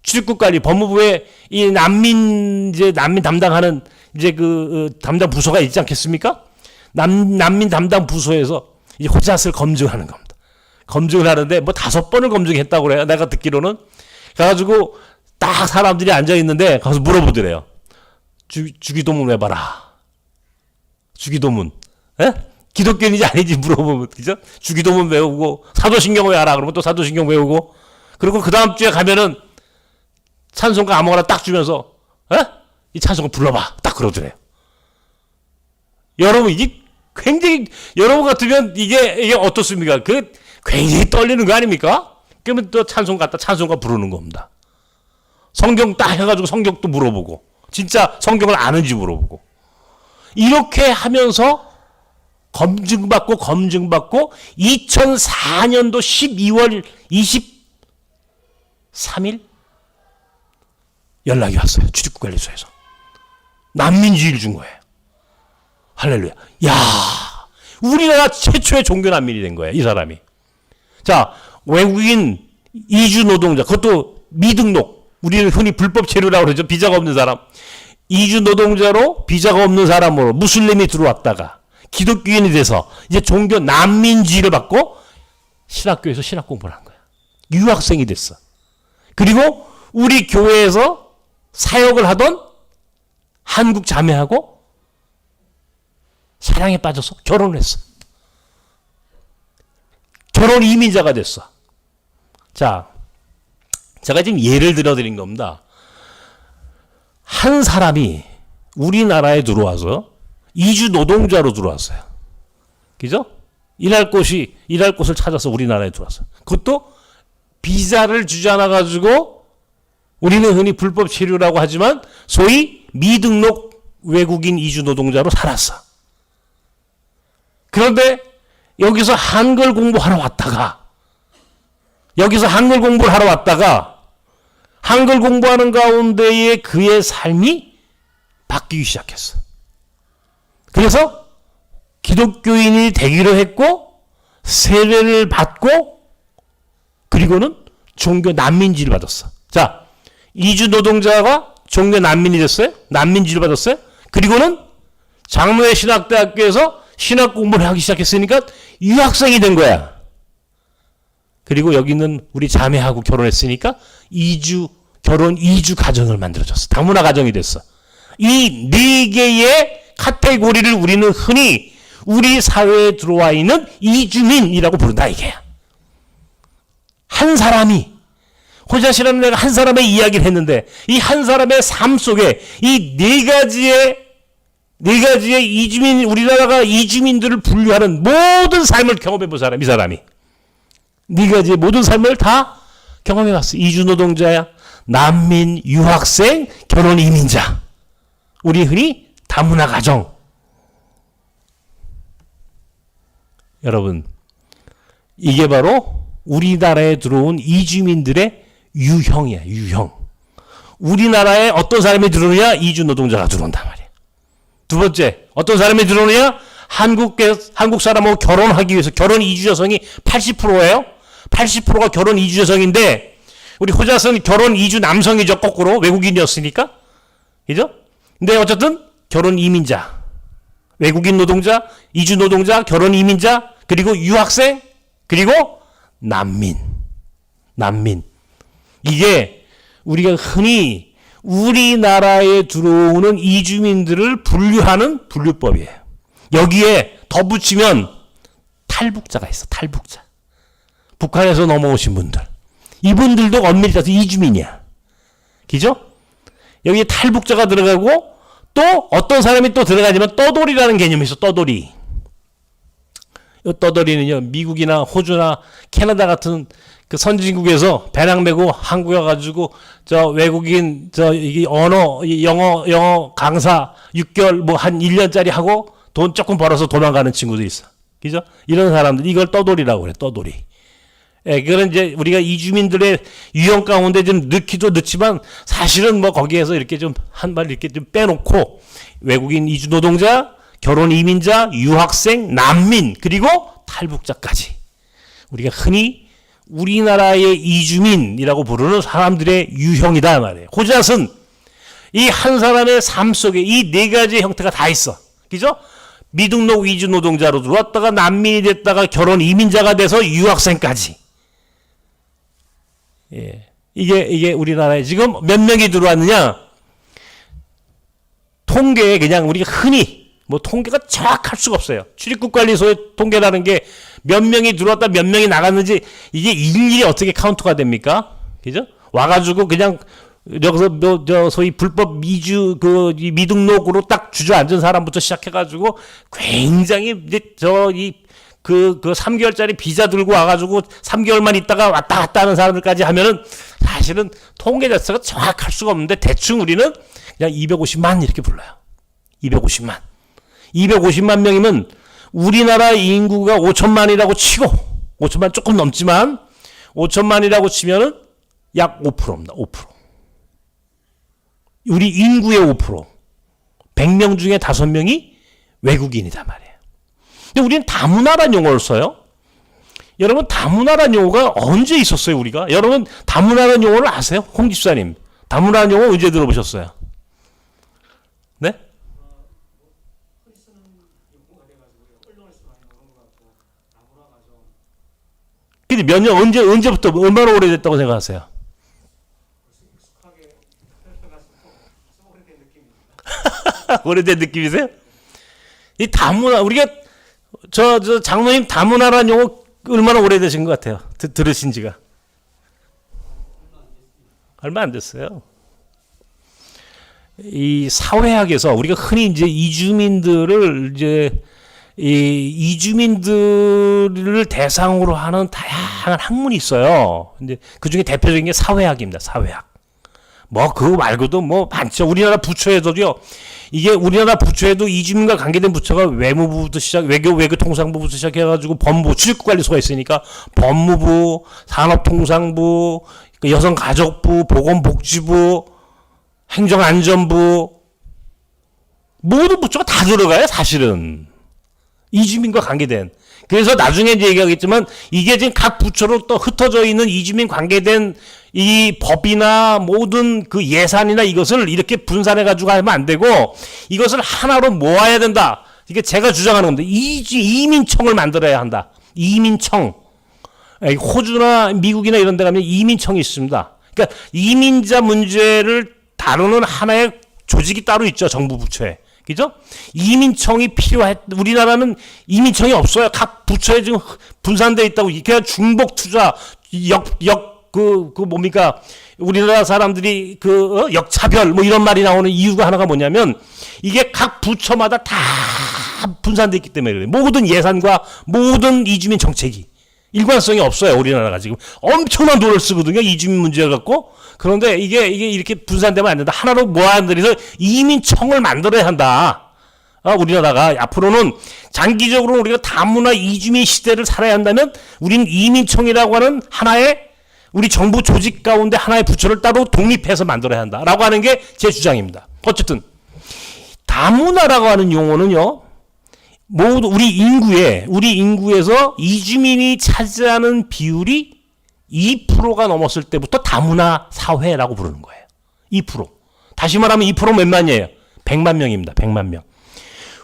출입국관리 법무부에 이 난민 담당하는 담당 부서가 있지 않겠습니까? 난민 담당 부서에서 이제 호잣을 검증하는 겁니다. 검증을 하는데 뭐 5번을 검증했다고 그래요. 내가 듣기로는. 가가지고 딱 사람들이 앉아 있는데 가서 물어보더래요. 주기도문 외봐라. 주기도문. 에? 기독교인이지 아닌지 물어보면, 그죠? 주기도문 외우고, 사도신경 외워라. 그러면 또 사도신경 외우고, 그리고 그 다음 주에 가면은 찬송가 아무거나 딱 주면서, 이 찬송가 불러봐. 딱 그러더래요. 여러분, 이게 굉장히, 여러분 같으면 이게 어떻습니까? 굉장히 떨리는 거 아닙니까? 그러면 또 찬송가 부르는 겁니다. 성경 딱 해가지고 성경도 물어보고 진짜 성경을 아는지 물어보고 이렇게 하면서 검증받고 2004년도 12월 23일 연락이 왔어요. 출입국관리소에서. 난민지위를 준 거예요. 할렐루야. 야, 우리나라 최초의 종교 난민이 된 거예요. 이 사람이. 자, 외국인 이주 노동자, 그것도 미등록. 우리는 흔히 불법 체류라고 그러죠. 비자가 없는 사람. 이주 노동자로 비자가 없는 사람으로 무슬림이 들어왔다가 기독교인이 돼서 이제 종교 난민지위를 받고 신학교에서 신학 공부를 한 거야. 유학생이 됐어. 그리고 우리 교회에서 사역을 하던 한국 자매하고 사랑에 빠져서 결혼을 했어. 결혼 이민자가 됐어. 자, 제가 지금 예를 들어드린 겁니다. 한 사람이 우리나라에 들어와서 이주 노동자로 들어왔어요. 그죠? 일할 곳을 찾아서 우리나라에 들어왔어요. 그것도 비자를 주지 않아 가지고 우리는 흔히 불법 체류라고 하지만 소위 미등록 외국인 이주 노동자로 살았어. 그런데 여기서 한글 공부하러 왔다가 한글 공부하는 가운데에 그의 삶이 바뀌기 시작했어. 그래서 기독교인이 되기로 했고 세례를 받고 그리고는 종교 난민지를 받았어. 자, 이주 노동자가 종교 난민이 됐어요. 난민지를 받았어요. 그리고는 장로회 신학대학교에서 신학 공부를 하기 시작했으니까 유학생이 된 거야. 그리고 여기 있는 우리 자매하고 결혼했으니까 결혼 이주 가정을 만들어줬어. 다문화 가정이 됐어. 이 네 개의 카테고리를 우리는 흔히 우리 사회에 들어와 있는 이주민이라고 부른다 이게야. 한 사람이 호자씨라는 내가 한 사람의 이야기를 했는데 이 한 사람의 삶 속에 이 네 가지의 이주민, 우리나라가 이주민들을 분류하는 모든 삶을 경험해 본 사람, 이 사람이. 네 가지의 모든 삶을 다 경험해 봤어. 이주 노동자야, 난민, 유학생, 결혼 이민자. 우리 흔히 다문화 가정. 여러분, 이게 바로 우리나라에 들어온 이주민들의 유형이야, 유형. 우리나라에 어떤 사람이 들어오느냐? 이주 노동자가 들어온단 말이야. 두 번째, 어떤 사람이 들어오느냐? 한국 사람하고 결혼하기 위해서 결혼 이주 여성이 80%예요. 80%가 결혼 이주 여성인데 우리 호자선 결혼 이주 남성이죠. 거꾸로 외국인이었으니까. 그죠? 근데 어쨌든 결혼 이민자, 외국인 노동자, 이주 노동자, 결혼 이민자, 그리고 유학생, 그리고 난민. 이게 우리가 흔히 우리나라에 들어오는 이주민들을 분류하는 분류법이에요. 여기에 덧붙이면 탈북자가 있어. 탈북자. 북한에서 넘어오신 분들. 이분들도 엄밀히 따서 이주민이야. 그죠? 여기에 탈북자가 들어가고 또 어떤 사람이 또 들어가지만 떠돌이라는 개념이 있어. 떠돌이. 이 떠돌이는요, 미국이나 호주나 캐나다 같은 그 선진국에서 배낭 메고 한국에 가지고 저 외국인 이게 영어 강사 6개월 뭐 한 1년짜리 하고 돈 조금 벌어서 도망가는 친구도 있어. 그죠? 이런 사람들 이걸 떠돌이라고 그래. 떠돌이. 예, 그런 이제 우리가 이주민들의 유형 가운데 좀 넣기도 넣지만 사실은 뭐 거기에서 이렇게 좀 한 발 이렇게 좀 빼놓고 외국인 이주 노동자, 결혼 이민자, 유학생, 난민, 그리고 탈북자까지 우리가 흔히 우리나라의 이주민이라고 부르는 사람들의 유형이다 말이에요. 호잣은 이 한 사람의 삶 속에 이 네 가지의 형태가 다 있어. 그죠? 미등록 이주 노동자로 들어왔다가 난민이 됐다가 결혼 이민자가 돼서 유학생까지. 예. 이게 우리나라에 지금 몇 명이 들어왔느냐? 통계에 그냥 우리가 흔히 뭐 통계가 정확할 수가 없어요. 출입국관리소의 통계라는 게 몇 명이 들어왔다 몇 명이 나갔는지 이게 일일이 어떻게 카운트가 됩니까? 그죠? 와가지고 그냥 여기서 저 소위 불법 이주 이 미등록으로 딱 주저앉은 사람부터 시작해가지고 굉장히 이제 그 3개월짜리 비자 들고 와가지고 3개월만 있다가 왔다 갔다 하는 사람들까지 하면은 사실 사실은 통계 자체가 정확할 수가 없는데 대충 우리는 그냥 250만 이렇게 불러요. 250만. 250만 명이면 우리나라 인구가 5천만이라고 치고 5천만 조금 넘지만 5천만이라고 치면은 약 5%입니다. 5%. 우리 인구의 5%. 100명 중에 5명이 외국인이다 말이에요. 근데 우리는 다문화란 용어를 써요. 여러분 다문화란 용어가 언제 있었어요 우리가? 여러분 다문화란 용어를 아세요? 홍 집사님. 다문화란 용어 언제 들어보셨어요? 네? 근데 몇 년 언제부터 얼마나 오래됐다고 생각하세요? 오래된 느낌이세요? 이 다문화 우리가 저 장로님 다문화란 용어 얼마나 오래되신 것 같아요? 들으신 지가 얼마 안 됐어요. 이 사회학에서 우리가 흔히 이제 이주민들을 이제 이주민들을 대상으로 하는 다양한 학문이 있어요. 근데 그 중에 대표적인 게 사회학입니다. 사회학. 뭐 그거 말고도 뭐 많죠. 우리나라 부처에도요. 이게 우리나라 부처에도 이주민과 관계된 부처가 외무부부터 외교통상부부터 시작해가지고 법무부 출입국관리소가 있으니까 법무부, 산업통상부, 여성가족부, 보건복지부, 행정안전부 모든 부처가 다 들어가요. 사실은 이주민과 관계된. 그래서 나중에 이제 얘기하겠지만 이게 지금 각 부처로 또 흩어져 있는 이주민 관계된 이 법이나 모든 그 예산이나 이것을 이렇게 분산해 가지고 하면 안 되고 이것을 하나로 모아야 된다. 이게 제가 주장하는 건데 이민청을 만들어야 한다. 이민청. 호주나 미국이나 이런 데 가면 이민청이 있습니다. 그러니까 이민자 문제를 다루는 하나의 조직이 따로 있죠. 정부 부처에. 그죠? 이민청이 필요해. 우리나라는 이민청이 없어요. 각 부처에 지금 분산되어 있다고. 그냥 중복 투자, 뭡니까? 우리나라 사람들이 역차별, 뭐 이런 말이 나오는 이유가 하나가 뭐냐면, 이게 각 부처마다 다 분산되어 있기 때문에 그래요. 모든 예산과 모든 이주민 정책이. 일관성이 없어요. 우리나라가 지금. 엄청난 돈을 쓰거든요. 이주민 문제 갖고. 그런데 이게 이렇게 분산되면 안 된다. 하나로 모아들여서 이민청을 만들어야 한다. 우리나라가 앞으로는 장기적으로 우리가 다문화 이주민 시대를 살아야 한다면 우리는 이민청이라고 하는 하나의 우리 정부 조직 가운데 하나의 부처를 따로 독립해서 만들어야 한다라고 하는 게 제 주장입니다. 어쨌든 다문화라고 하는 용어는요. 모두 우리 인구에서 이주민이 차지하는 비율이 2%가 넘었을 때부터 다문화 사회라고 부르는 거예요. 2%. 다시 말하면 2% 몇 만이에요? 100만 명입니다. 100만 명.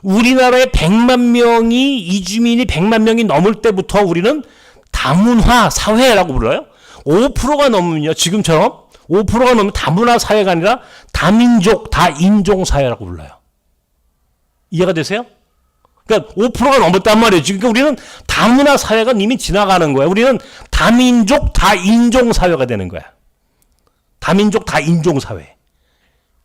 우리나라에 100만 명이 이주민이 100만 명이 넘을 때부터 우리는 다문화 사회라고 불러요. 5%가 넘으면요. 지금처럼 5%가 넘으면 다문화 사회가 아니라 다민족, 다인종 사회라고 불러요. 이해가 되세요? 그러니까 5%가 넘었단 말이에요. 그러니까 우리는 다문화 사회가 이미 지나가는 거예요. 우리는 다민족, 다인종 사회가 되는 거야. 다민족, 다인종 사회.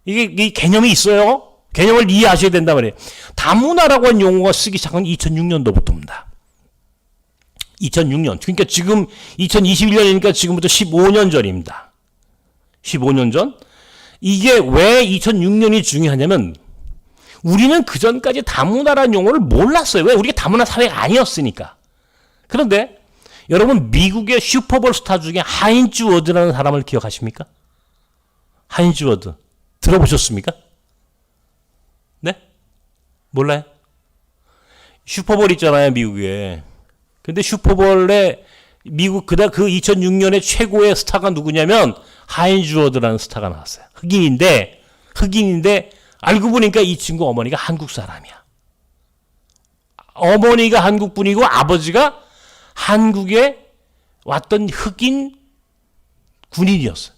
이게 개념이 있어요. 개념을 이해하셔야 된단 말이에요. 다문화라고 하는 용어가 쓰기 시작한 2006년도부터입니다. 2006년. 그러니까 지금 2021년이니까 지금부터 15년 전입니다. 15년 전. 이게 왜 2006년이 중요하냐면 우리는 그전까지 다문화라는 용어를 몰랐어요. 왜? 우리가 다문화 사회가 아니었으니까. 그런데 여러분 미국의 슈퍼볼 스타 중에 하인즈 워드라는 사람을 기억하십니까? 하인즈 워드. 들어보셨습니까? 네? 몰라요? 슈퍼볼 있잖아요, 미국에. 근데 슈퍼볼에 미국 그 2006년에 최고의 스타가 누구냐면 하인즈 워드라는 스타가 나왔어요. 흑인인데 알고 보니까 이 친구 어머니가 한국 사람이야. 어머니가 한국 분이고 아버지가 한국에 왔던 흑인 군인이었어요.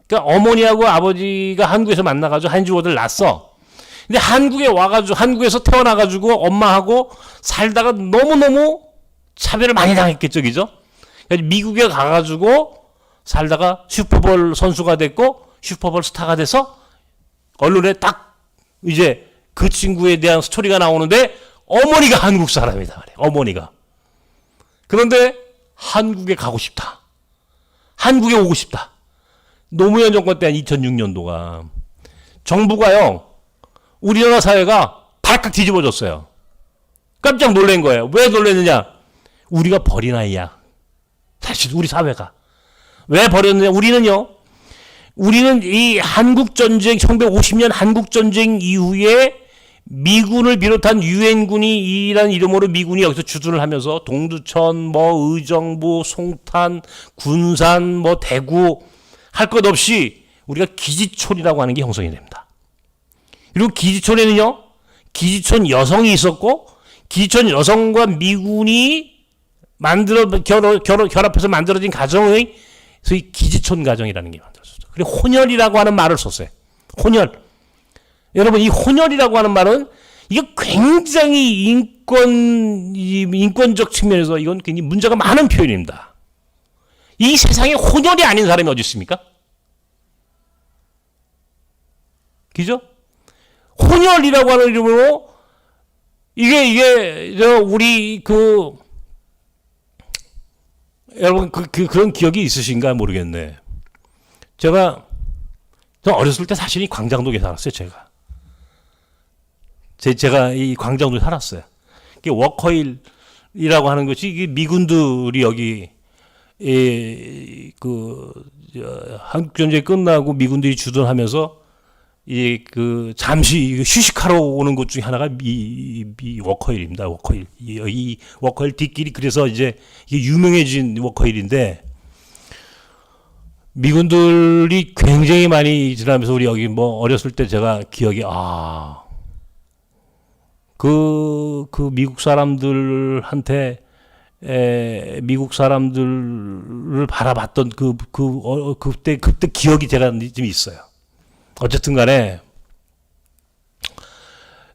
그러니까 어머니하고 아버지가 한국에서 만나가지고 하인즈 워드를 낳았어. 근데 한국에 와가지고 한국에서 태어나가지고 엄마하고 살다가 너무너무 차별을 많이 당했겠죠, 그죠? 미국에 가가지고 살다가 슈퍼볼 선수가 됐고 슈퍼볼 스타가 돼서 언론에 딱 이제 그 친구에 대한 스토리가 나오는데 어머니가 한국 사람이다 말이에요. 어머니가. 그런데 한국에 가고 싶다. 한국에 오고 싶다. 노무현 정권 때 2006년도가 정부가요 우리나라 사회가 발칵 뒤집어졌어요. 깜짝 놀란 거예요. 왜 놀랐느냐? 우리가 버린 아이야. 사실 우리 사회가 왜 버렸느냐? 우리는 이 한국전쟁 1950년 한국전쟁 이후에 미군을 비롯한 유엔군이 이란 이름으로 미군이 여기서 주둔을 하면서 동두천, 뭐 의정부, 송탄, 군산, 뭐 대구 할 것 없이 우리가 기지촌이라고 하는 게 형성이 됩니다. 그리고 기지촌에는요, 기지촌 여성이 있었고 기지촌 여성과 미군이 결합해서 만들어진 가정의 소위 기지촌 가정이라는 게 만들어졌어요. 그리고 혼혈이라고 하는 말을 썼어요. 혼혈. 여러분, 이 혼혈이라고 하는 말은 이거 굉장히 인권적 측면에서 이건 굉장히 문제가 많은 표현입니다. 이 세상에 혼혈이 아닌 사람이 어디 있습니까? 그죠? 혼혈이라고 하는 이름으로 이게 우리 여러분 그런 기억이 있으신가 모르겠네. 저 어렸을 때 사실 이 광장동에 살았어요. 제가 이 광장동에 살았어요. 이게 워커힐이라고 하는 것이 이게 미군들이 여기 한국 전쟁이 끝나고 미군들이 주둔하면서 잠시 휴식하러 오는 곳 중에 하나가 워커힐입니다. 워커힐. 이 워커힐 뒷길이 그래서 이제 이게 유명해진 워커힐인데 미군들이 굉장히 많이 지나면서 우리 여기 뭐 어렸을 때 제가 기억이 미국 사람들한테 미국 사람들을 바라봤던 그때 기억이 제가 좀 있어요. 어쨌든 간에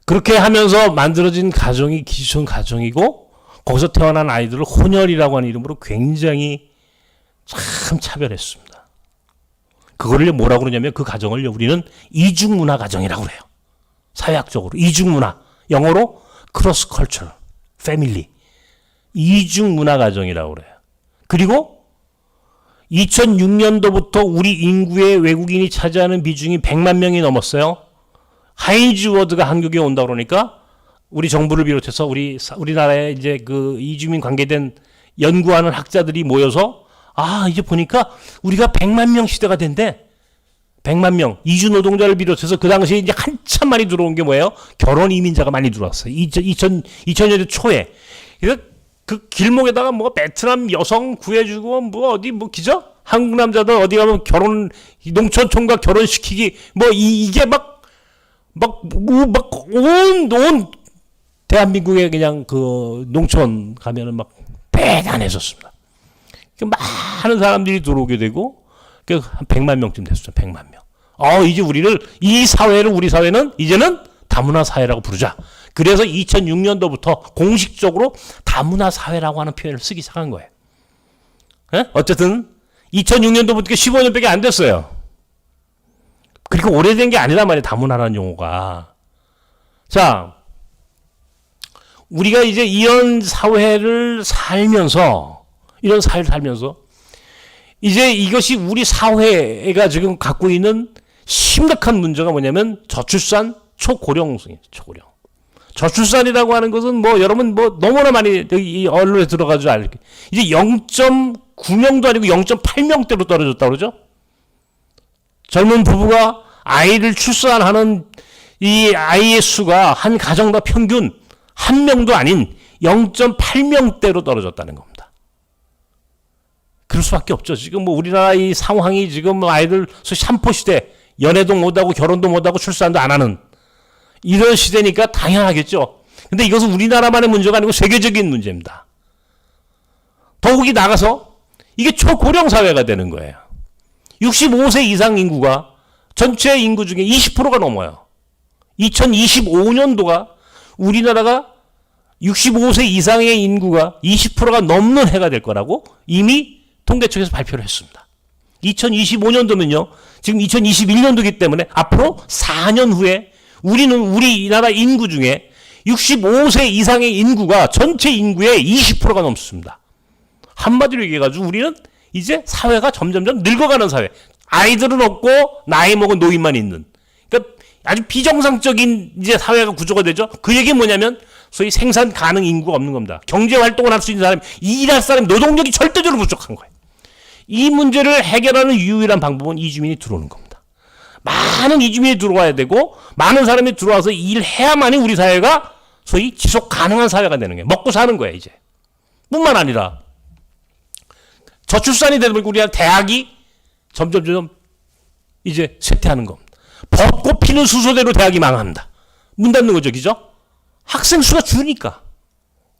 그렇게 하면서 만들어진 가정이 기지촌 가정이고 거기서 태어난 아이들을 혼혈이라고 하는 이름으로 굉장히 참 차별했습니다. 그거를 뭐라고 그러냐면 그 가정을 우리는 이중문화 가정이라고 그래요. 사회학적으로 이중문화, 영어로 크로스 컬처럴 패밀리, 이중문화 가정이라고 그래요. 그리고 2006년도부터 우리 인구의 외국인이 차지하는 비중이 100만 명이 넘었어요. 하이즈 워드가 한국에 온다 그러니까 우리 정부를 비롯해서 우리나라에 이제 이주민 관계된 연구하는 학자들이 모여서 이제 보니까 우리가 100만 명 시대가 된대. 100만 명. 이주 노동자를 비롯해서 그 당시에 이제 한참 많이 들어온 게 뭐예요? 결혼 이민자가 많이 들어왔어요. 2000년대 초에. 그래서 그 길목에다가 뭐 베트남 여성 구해주고 기죠? 한국 남자들 어디 가면 농촌 총각 결혼시키기 이게 온 대한민국의 그냥 농촌 가면은 막 대단해졌습니다. 많은 사람들이 들어오게 되고 한 100만 명쯤 됐어요. 100만 명. 이제 우리 사회는 이제는 다문화 사회라고 부르자. 그래서 2006년도부터 공식적으로 다문화 사회라고 하는 표현을 쓰기 시작한 거예요. 어쨌든 2006년도부터 15년밖에 안 됐어요. 그리고 오래된 게 아니란 말이에요. 다문화라는 용어가. 자, 우리가 이제 이런 사회를 살면서 이제 이것이 우리 사회가 지금 갖고 있는 심각한 문제가 뭐냐면 저출산 초고령성이에요. 초고령. 저출산이라고 하는 것은 여러분 너무나 많이 이 언론에 들어가지고 알게. 이제 0.9명도 아니고 0.8명대로 떨어졌다고 그러죠. 젊은 부부가 아이를 출산하는 이 아이의 수가 한 가정당 평균 한 명도 아닌 0.8명대로 떨어졌다는 겁니다. 그럴 수밖에 없죠. 지금 우리나라 이 상황이 지금 아이들 샴포 시대, 연애도 못하고 결혼도 못하고 출산도 안 하는 이런 시대니까 당연하겠죠. 근데 이것은 우리나라만의 문제가 아니고 세계적인 문제입니다. 더욱이 나가서 이게 초고령 사회가 되는 거예요. 65세 이상 인구가 전체 인구 중에 20%가 넘어요. 2025년도가 우리나라가 65세 이상의 인구가 20%가 넘는 해가 될 거라고 이미 통계청에서 발표를 했습니다. 2025년도면요. 지금 2021년도이기 때문에 앞으로 4년 후에 우리나라 인구 중에 65세 이상의 인구가 전체 인구의 20%가 넘습니다. 한마디로 얘기해가지고 우리는 이제 사회가 점점점 늙어가는 사회, 아이들은 없고 나이 먹은 노인만 있는. 그러니까 아주 비정상적인 이제 사회가 구조가 되죠. 그 얘기는 뭐냐면 소위 생산 가능 인구가 없는 겁니다. 경제 활동을 할 수 있는 사람, 일할 사람, 노동력이 절대적으로 부족한 거예요. 이 문제를 해결하는 유일한 방법은 이주민이 들어오는 겁니다. 많은 이주민이 들어와야 되고 많은 사람이 들어와서 일해야만이 우리 사회가 소위 지속 가능한 사회가 되는 거예요. 먹고 사는 거예요, 이제. 뿐만 아니라 저출산이 되다 보니까 우리가 대학이 점점 이제 쇠퇴하는 겁니다. 벚꽃 피는 수소대로 대학이 망합니다. 문 닫는 거죠, 그죠? 학생 수가 줄으니까.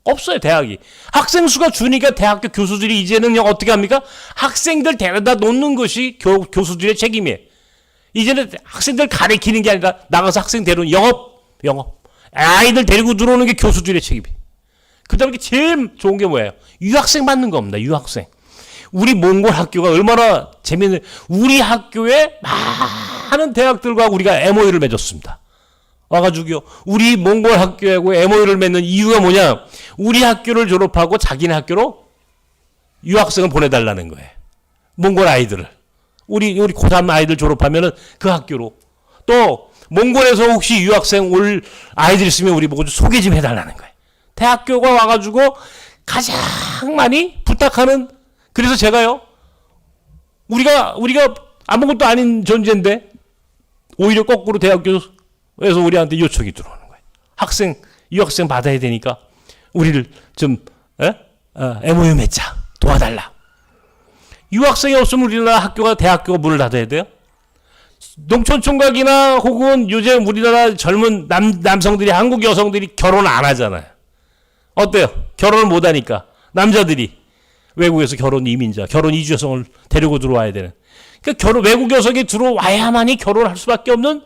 없어요, 대학이. 학생 수가 줄으니까 대학교 교수들이 이제는 어떻게 합니까? 학생들 데려다 놓는 것이 교수들의 책임이에요. 이제는 학생들 가르치는 게 아니라 나가서 학생 데려오는 영업. 아이들 데리고 들어오는 게 교수들의 책임이에요. 그 다음에 제일 좋은 게 뭐예요? 유학생 받는 겁니다, 유학생. 우리 몽골 학교가 얼마나 재밌는, 우리 학교에 많은 대학들과 우리가 MOU를 맺었습니다. 와가지고요, 우리 몽골 학교하고 MOU를 맺는 이유가 뭐냐? 우리 학교를 졸업하고 자기네 학교로 유학생을 보내달라는 거예요. 몽골 아이들을. 우리 고3 아이들 졸업하면은 그 학교로. 또, 몽골에서 혹시 유학생 올 아이들 있으면 우리 보고 소개 좀 해달라는 거예요. 대학교가 와가지고 가장 많이 부탁하는, 그래서 제가요, 우리가 아무것도 아닌 존재인데, 오히려 거꾸로 대학교에서 우리한테 요청이 들어오는 거예요. 유학생 받아야 되니까, 우리를 좀, MOU 맺자. 도와달라. 유학생이 없으면 우리나라 대학교가 문을 닫아야 돼요? 농촌총각이나 혹은 요즘 우리나라 젊은 남성들이, 한국 여성들이 결혼을 안 하잖아요. 어때요? 결혼을 못 하니까. 남자들이. 외국에서 결혼 이민자, 결혼 이주 여성을 데리고 들어와야 되는. 그러니까 외국 여성이 들어와야만이 결혼을 할 수밖에 없는,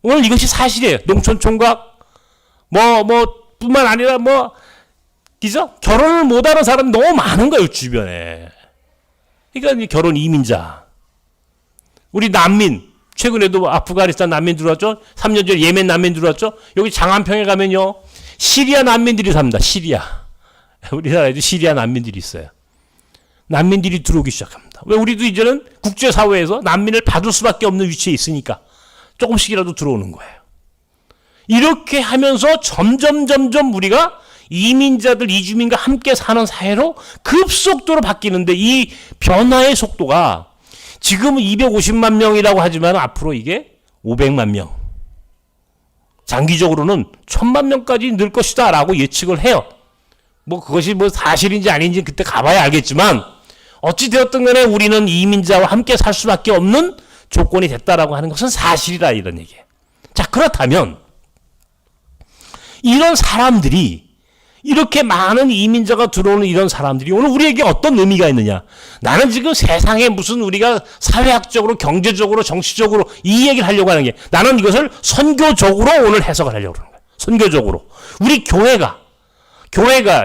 오늘 이것이 사실이에요. 농촌총각, 뿐만 아니라 그죠? 결혼을 못 하는 사람이 너무 많은 거예요, 주변에. 그러니까 결혼 이민자. 우리 난민, 최근에도 아프가니스탄 난민 들어왔죠? 3년 전에 예멘 난민 들어왔죠? 여기 장안평에 가면요, 시리아 난민들이 삽니다, 시리아. 우리나라에도 시리아 난민들이 있어요. 난민들이 들어오기 시작합니다. 왜? 우리도 이제는 국제사회에서 난민을 받을 수밖에 없는 위치에 있으니까 조금씩이라도 들어오는 거예요. 이렇게 하면서 점점 우리가 이민자들, 이주민과 함께 사는 사회로 급속도로 바뀌는데, 이 변화의 속도가 지금은 250만 명이라고 하지만 앞으로 이게 500만 명, 장기적으로는 1000만 명까지 늘 것이다 라고 예측을 해요. 그것이 사실인지 아닌지 그때 가봐야 알겠지만, 어찌 되었든 간에 우리는 이민자와 함께 살 수밖에 없는 조건이 됐다라고 하는 것은 사실이다, 이런 얘기예요. 자, 그렇다면 이런 사람들이, 이렇게 많은 이민자가 들어오는 이런 사람들이 오늘 우리에게 어떤 의미가 있느냐? 나는 지금 세상에 무슨 우리가 사회학적으로, 경제적으로, 정치적으로 이 얘기를 하려고 하는 게, 나는 이것을 선교적으로 오늘 해석을 하려고 하는 거예요. 선교적으로. 우리 교회가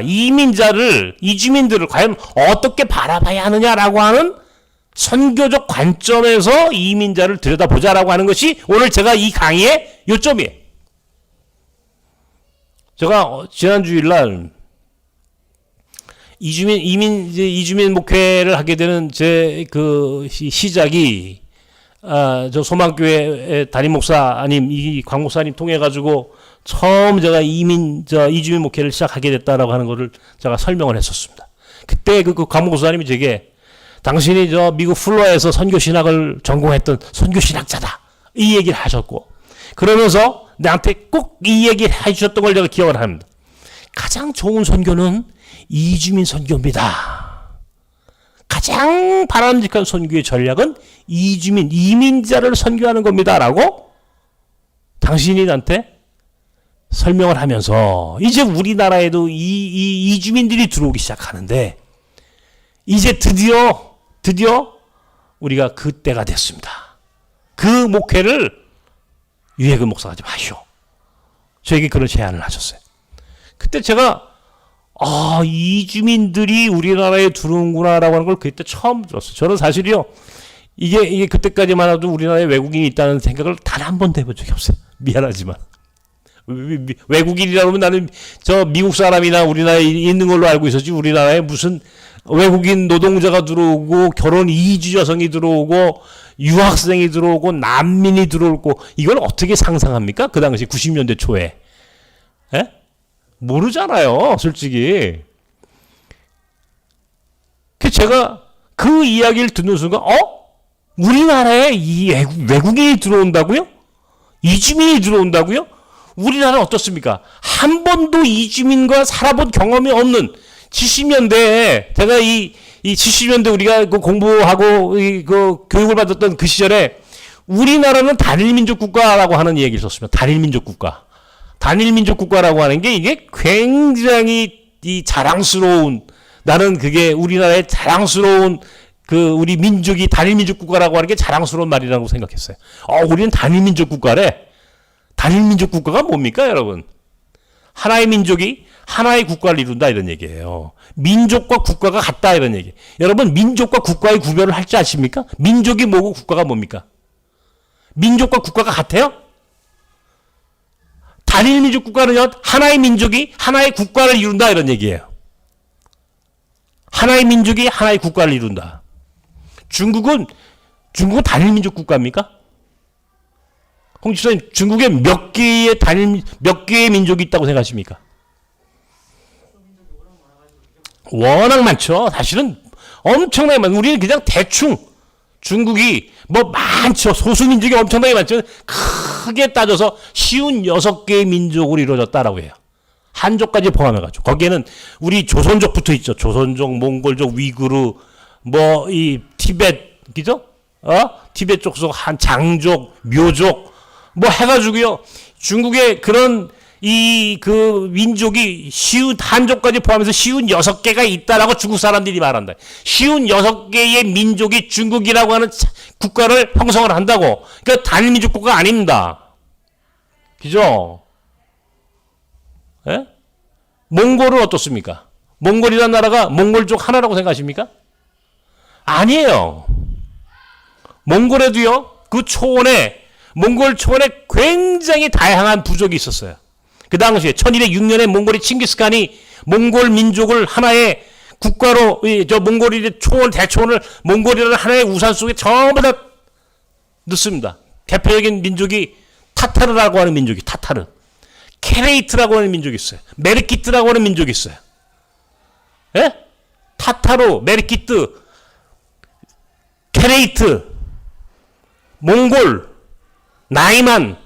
이주민들을 과연 어떻게 바라봐야 하느냐라고 하는 선교적 관점에서 이민자를 들여다보자라고 하는 것이 오늘 제가 이 강의의 요점이에요. 제가 지난 주일날 이주민 목회를 하게 되는 제 시작이, 저 소망교회 담임 목사님, 강 목사님 통해 가지고 처음 제가 이주민 목회를 시작하게 됐다라고 하는 것을 제가 설명을 했었습니다. 그때 강 목사님이 제게, 당신이 저 미국 플로에서 선교신학을 전공했던 선교신학자다, 이 얘기를 하셨고, 그러면서 나한테 꼭 이 얘기를 해주셨던 걸 제가 기억을 합니다. 가장 좋은 선교는 이주민 선교입니다. 가장 바람직한 선교의 전략은 이민자를 선교하는 겁니다 라고 당신이 나한테 설명을 하면서, 이제 우리나라에도 이주민들이 들어오기 시작하는데, 이제 드디어 우리가 그때가 됐습니다. 그 목회를 유해근 목사가 좀 하시오. 저에게 그런 제안을 하셨어요. 그때 제가, 이주민들이 우리나라에 들어오는구나라고 하는 걸 그때 처음 들었어요. 저는 사실이요, 이게 그때까지만 해도 우리나라에 외국인이 있다는 생각을 단 한 번도 해본 적이 없어요. 미안하지만. 외국인이라고 하면 나는 저 미국 사람이나 우리나라에 있는 걸로 알고 있었지, 우리나라에 무슨 외국인 노동자가 들어오고 결혼 이주 여성이 들어오고 유학생이 들어오고 난민이 들어오고 이걸 어떻게 상상합니까? 그 당시 90년대 초에. 에? 모르잖아요, 솔직히. 제가 그 이야기를 듣는 순간, 우리나라에 이 외국인이 들어온다고요? 이주민이 들어온다고요? 우리나라는 어떻습니까? 한 번도 이주민과 살아본 경험이 없는 70년대에 제가 이 70년대 우리가 그 공부하고 그 교육을 받았던 그 시절에 우리나라는 단일민족 국가라고 하는 얘기를 썼습니다. 단일민족 국가. 단일민족 국가라고 하는 게 이게 굉장히 이 자랑스러운, 나는 그게 우리나라의 자랑스러운 그 우리 민족이 단일민족 국가라고 하는 게 자랑스러운 말이라고 생각했어요. 우리는 단일민족 국가래. 단일민족 국가가 뭡니까, 여러분? 하나의 민족이 하나의 국가를 이룬다 이런 얘기예요. 민족과 국가가 같다 이런 얘기. 여러분, 민족과 국가의 구별을 할 줄 아십니까? 민족이 뭐고 국가가 뭡니까? 민족과 국가가 같아요? 단일민족 국가는요, 하나의 민족이 하나의 국가를 이룬다 이런 얘기예요. 하나의 민족이 하나의 국가를 이룬다. 중국은 단일민족 국가입니까? 홍지사님, 중국에 몇 개의 민족이 있다고 생각하십니까? 워낙 많죠. 사실은 엄청나게 많아요. 우리는 그냥 대충 중국이 뭐 많죠. 소수민족이 엄청나게 많죠. 크게 따져서 쉬운 6개의 민족으로 이루어졌다라고 해요. 한족까지 포함해가지고. 거기에는 우리 조선족 붙어 있죠. 조선족, 몽골족, 위구르, 뭐, 이, 티벳, 그죠? 티벳 족속, 장족, 묘족, 뭐 해가지고요. 중국의 그런 그 민족이 한족까지 포함해서 쉬운 6개가 있다라고 중국 사람들이 말한다. 쉬운 6개의 민족이 중국이라고 하는 국가를 형성을 한다고. 그러니까 단일민족 국가가 아닙니다. 그죠? 예? 몽골은 어떻습니까? 몽골이라는 나라가 몽골족 하나라고 생각하십니까? 아니에요. 몽골에도요, 몽골 초원에 굉장히 다양한 부족이 있었어요. 그 당시에 1206년에 몽골의 칭기스칸이 몽골 민족을 하나의 국가로, 몽골의 초원, 대초원을 몽골이라는 하나의 우산 속에 전부 다 넣습니다. 대표적인 민족이 타타르라고 하는 민족이, 타타르. 케레이트라고 하는 민족이 있어요. 메르키트라고 하는 민족이 있어요. 예? 타타르, 메르키트, 케레이트, 몽골, 나이만,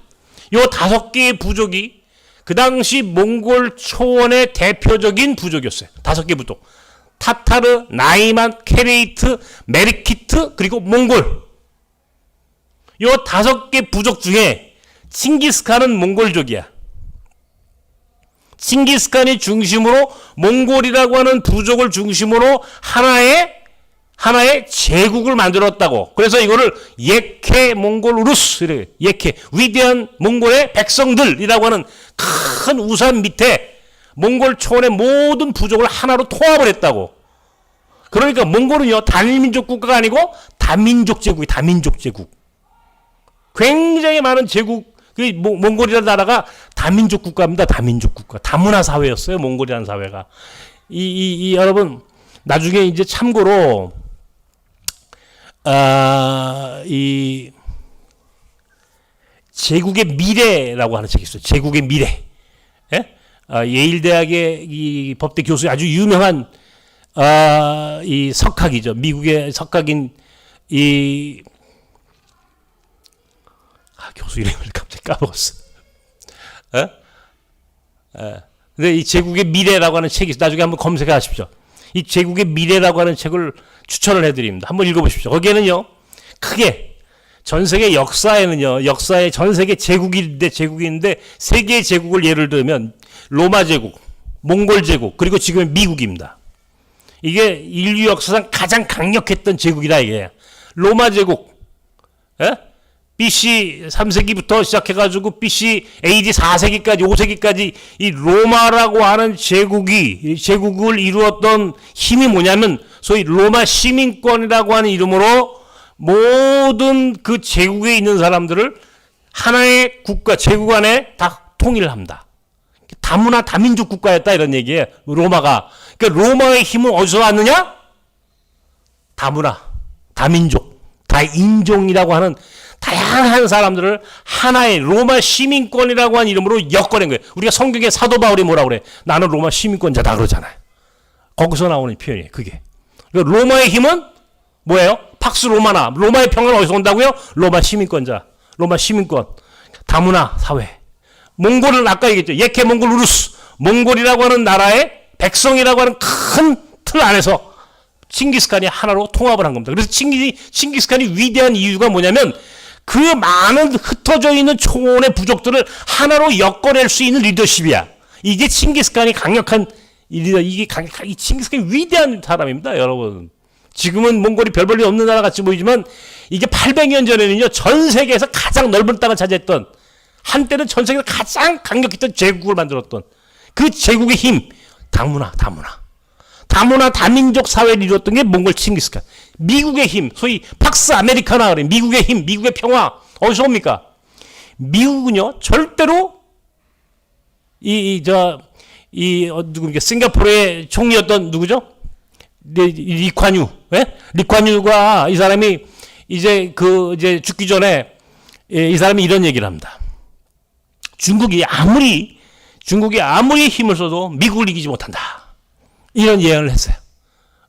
요 5개의 부족이 그 당시 몽골 초원의 대표적인 부족이었어요. 5개 부족. 타타르, 나이만, 케레이트, 메르키트, 그리고 몽골. 요 5개 부족 중에 칭기스칸은 몽골족이야. 칭기스칸이 중심으로 몽골이라고 하는 부족을 중심으로 하나의 제국을 만들었다고. 그래서 이거를 예케 몽골 우루스, 예케 위대한 몽골의 백성들이라고 하는 큰 우산 밑에 몽골 초원의 모든 부족을 하나로 통합을 했다고. 그러니까 몽골은요, 단일민족 국가가 아니고 다민족 제국이, 다민족 제국. 굉장히 많은 제국, 몽골이라는 나라가 다민족 국가입니다. 다민족 국가. 다문화 사회였어요. 몽골이라는 사회가. 여러분, 나중에 이제 참고로, 이 제국의 미래라고 하는 책이 있어요. 제국의 미래. 예? 예일대학의 이 법대 교수의 아주 유명한 이 석학이죠. 미국의 석학인 교수 이름을 갑자기 까먹었어. 예? 근데 이 제국의 미래라고 하는 책이 나중에 한번 검색해 하십시오. 이 제국의 미래라고 하는 책을 추천을 해드립니다. 한번 읽어보십시오. 거기에는요, 크게 전 세계 역사에는요, 역사에 전 세계 제국인데 세 개의 제국을 예를 들면 로마 제국, 몽골 제국, 그리고 지금 미국입니다. 이게 인류 역사상 가장 강력했던 제국이다 이게. 로마 제국, 예? BC 3세기부터 시작해가지고 BC AD 4세기까지 5세기까지 이 로마라고 하는 제국을 이루었던 힘이 뭐냐면 소위 로마 시민권이라고 하는 이름으로 모든 그 제국에 있는 사람들을 하나의 국가, 제국 안에 다 통일을 합니다. 다문화 다민족 국가였다 이런 얘기예요. 로마가. 그러니까 로마의 힘은 어디서 왔느냐? 다문화, 다민족, 다인종이라고 하는 다양한 사람들을 하나의 로마 시민권이라고 하는 이름으로 엮어낸 거예요. 우리가 성경에 사도 바울이 뭐라고 그래? 나는 로마 시민권자다 그러잖아요. 거기서 나오는 표현이에요. 그게. 로마의 힘은 뭐예요? 팍스 로마나. 로마의 평화는 어디서 온다고요? 로마 시민권자. 로마 시민권. 다문화 사회. 몽골은 아까 얘기했죠. 예케 몽골 우루스. 몽골이라고 하는 나라의 백성이라고 하는 큰 틀 안에서 칭기스칸이 하나로 통합을 한 겁니다. 그래서 칭기스칸이 위대한 이유가 뭐냐면 그 많은 흩어져 있는 초원의 부족들을 하나로 엮어낼 수 있는 리더십이야. 이게 칭기스칸이 강력한 리더, 이 칭기스칸이 위대한 사람입니다, 여러분. 지금은 몽골이 별 볼일 없는 나라 같이 보이지만 이게 800년 전에는요, 전 세계에서 가장 넓은 땅을 차지했던, 한때는 전 세계에서 가장 강력했던 제국을 만들었던 그 제국의 힘, 다문화, 다민족 사회를 이뤘던 게 몽골 칭기스칸. 미국의 힘, 소위 팍스 아메리카나 그래. 미국의 힘, 미국의 평화 어디서 옵니까? 미국은요 절대로 누굽니까? 싱가포르의 총리였던 누구죠? 리콴유. 예? 리콴유가 이 사람이 이제 죽기 전에 이 사람이 이런 얘기를 합니다. 중국이 아무리 힘을 써도 미국을 이기지 못한다. 이런 예언을 했어요.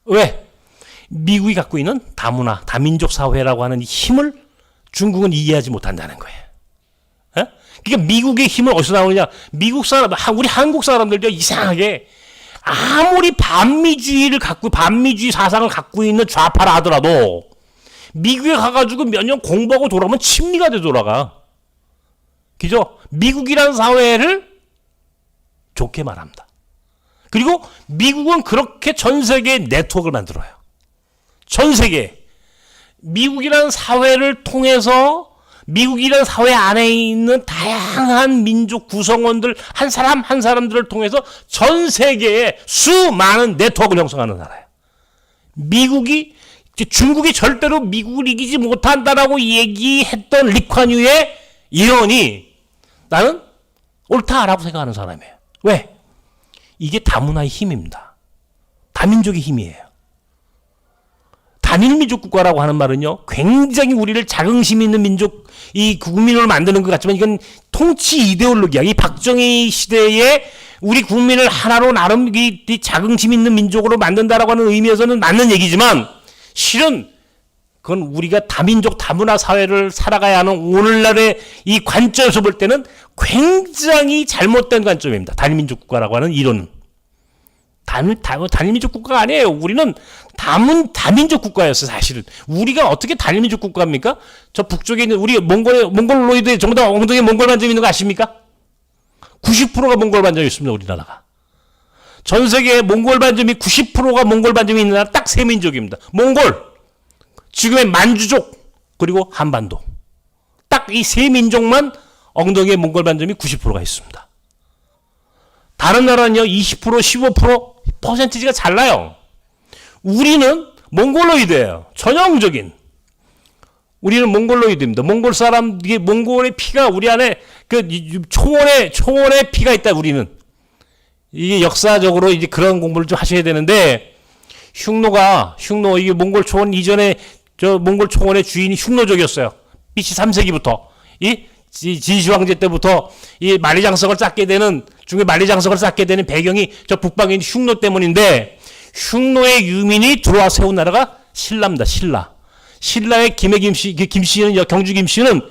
왜? 미국이 갖고 있는 다문화, 다민족 사회라고 하는 힘을 중국은 이해하지 못한다는 거예요. 에? 그러니까 미국의 힘은 어디서 나오느냐? 미국 사람, 우리 한국 사람들도 이상하게 아무리 반미주의 사상을 갖고 있는 좌파라 하더라도 미국에 가가지고 몇 년 공부하고 돌아오면 친미가 돼 돌아가. 그죠? 미국이라는 사회를 좋게 말합니다. 그리고 미국은 그렇게 전 세계에 네트워크를 만들어요. 전 세계. 미국이라는 사회를 통해서 미국이라는 사회 안에 있는 다양한 민족 구성원들 한 사람 한 사람들을 통해서 전 세계에 수많은 네트워크를 형성하는 나라예요. 중국이 절대로 미국을 이기지 못한다라고 얘기했던 리콴유의 예언이 나는 옳다라고 생각하는 사람이에요. 왜? 이게 다문화의 힘입니다. 다민족의 힘이에요. 단일민족 국가라고 하는 말은요, 굉장히 우리를 자긍심 있는 민족, 이 국민을 만드는 것 같지만 이건 통치 이데올로기야. 이 박정희 시대에 우리 국민을 하나로 나름 이 자긍심 있는 민족으로 만든다라고 하는 의미에서는 맞는 얘기지만 실은 그건 우리가 다민족 다문화 사회를 살아가야 하는 오늘날의 이 관점에서 볼 때는 굉장히 잘못된 관점입니다. 단일민족 국가라고 하는 이론은. 단일민족 국가가 아니에요. 우리는 다민족 국가였어요, 사실은. 우리가 어떻게 단일민족 국가입니까? 저 북쪽에 있는 우리 몽골로이드에 전부 다 엉덩이에 몽골 반점이 있는 거 아십니까? 90%가 몽골 반점이 있습니다, 우리나라가. 전 세계에 몽골 반점이 90%가 몽골 반점이 있는 나라 딱 세 민족입니다. 몽골, 지금의 만주족, 그리고 한반도. 딱 이 세 민족만 엉덩이에 몽골 반점이 90%가 있습니다. 다른 나라는요, 20%, 15% 퍼센티지가 달라요. 우리는 몽골로이드예요. 전형적인. 우리는 몽골로이드입니다. 몽골 사람, 이게 몽골의 피가 우리 안에 초원의 피가 있다, 우리는. 이게 역사적으로 이제 그런 공부를 좀 하셔야 되는데, 흉노, 이게 몽골 초원 이전에 몽골 초원의 주인이 흉노족이었어요. BC 3세기부터. 진시 황제 때부터 이 만리장성을 쌓게 되는 배경이 저 북방에 있는 흉노 때문인데, 흉노의 유민이 들어와 세운 나라가 신라입니다. 신라의 김씨는, 경주 김씨는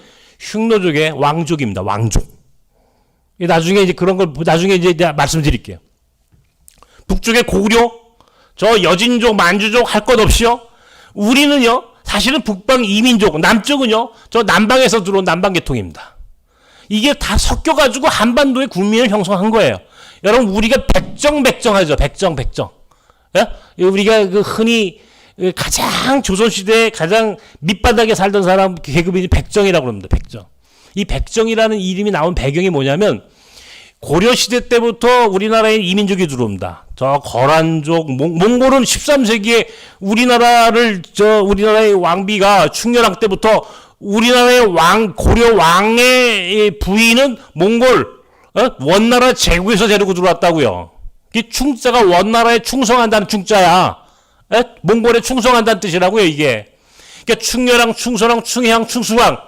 흉노족의 왕족입니다. 왕족. 나중에 이제 그런 걸 나중에 이제 말씀드릴게요. 북쪽의 고구려, 저 여진족, 만주족 할 것 없이요. 우리는요, 사실은 북방 이민족, 남쪽은요, 저 남방에서 들어온 남방계통입니다. 이게 다 섞여가지고 한반도의 국민을 형성한 거예요. 여러분, 우리가 백정하죠. 백정. 예? 우리가 흔히 가장 조선시대에 가장 밑바닥에 살던 사람 계급이 백정이라고 합니다. 백정. 이 백정이라는 이름이 나온 배경이 뭐냐면, 고려시대 때부터 우리나라에 이민족이 들어옵니다. 저 거란족, 몽골은 13세기에 우리나라의 왕비가 충렬왕 때부터 우리나라의 고려 왕의 부인은 몽골, 원나라 제국에서 데리고 들어왔다고요. 이 충자가 원나라에 충성한다는 충자야. 몽골에 충성한다는 뜻이라고요, 이게. 그러니까 충렬왕, 충선왕, 충해왕, 충수왕.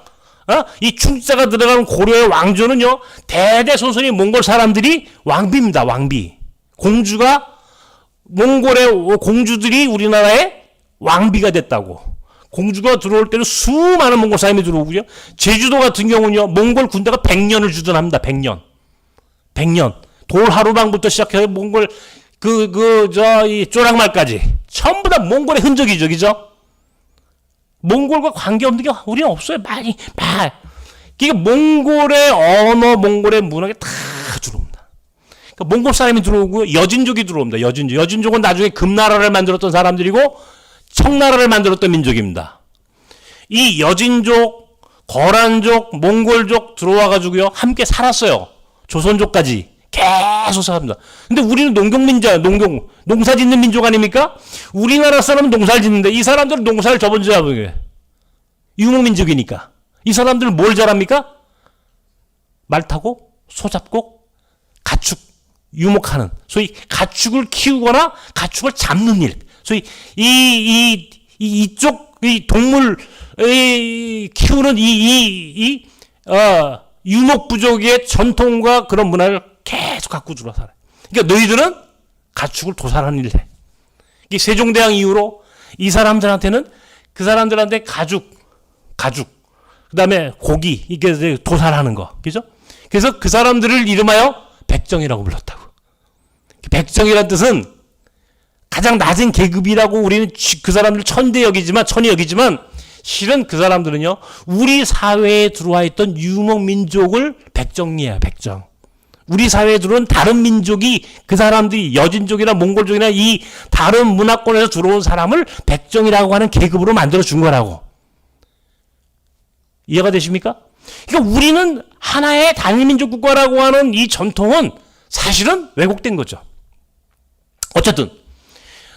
이 충자가 들어가는 고려의 왕조는요, 대대손손이 몽골 사람들이 왕비입니다, 왕비. 몽골의 공주들이 우리나라의 왕비가 됐다고. 공주가 들어올 때는 수많은 몽골 사람이 들어오고요. 제주도 같은 경우는요, 몽골 군대가 100년을 주둔합니다, 100년. 100년. 돌하루방부터 시작해서 몽골, 이 쪼락말까지. 전부 다 몽골의 흔적이죠, 그죠? 몽골과 관계없는 게 우리는 없어요. 이게 몽골의 언어, 몽골의 문화가 다 들어옵니다. 그러니까 몽골 사람이 들어오고요. 여진족이 들어옵니다. 여진족은 나중에 금나라를 만들었던 사람들이고 청나라를 만들었던 민족입니다. 이 여진족, 거란족, 몽골족 들어와가지고요. 함께 살았어요. 조선족까지. 계속 살았습니다. 근데 우리는 농사 짓는 민족 아닙니까? 우리나라 사람은 농사를 짓는데 이 사람들은 농사를 저번 주에 하는 유목민족이니까. 이 사람들은 뭘 잘합니까? 말 타고, 소 잡고, 가축, 유목하는. 소위 가축을 키우거나 가축을 잡는 일. 소위 이쪽 동물 키우는 유목부족의 전통과 그런 문화를 계속 갖고 들어 살아요. 그러니까 너희들은 가축을 도살하는 일을 해. 이게 세종대왕 이후로 이 사람들한테는 그 사람들한테 가죽, 그 다음에 고기, 이게 도살하는 거. 그죠? 그래서 그 사람들을 이름하여 백정이라고 불렀다고. 백정이라는 뜻은 가장 낮은 계급이라고 우리는 그 사람들 천히 여기지만 실은 그 사람들은요, 우리 사회에 들어와 있던 유목민족을 백정이에요, 백정. 우리 사회에 들어온 다른 민족이 그 사람들이 여진족이나 몽골족이나 이 다른 문화권에서 들어온 사람을 백정이라고 하는 계급으로 만들어 준 거라고. 이해가 되십니까? 그러니까 우리는 하나의 단일민족 국가라고 하는 이 전통은 사실은 왜곡된 거죠. 어쨌든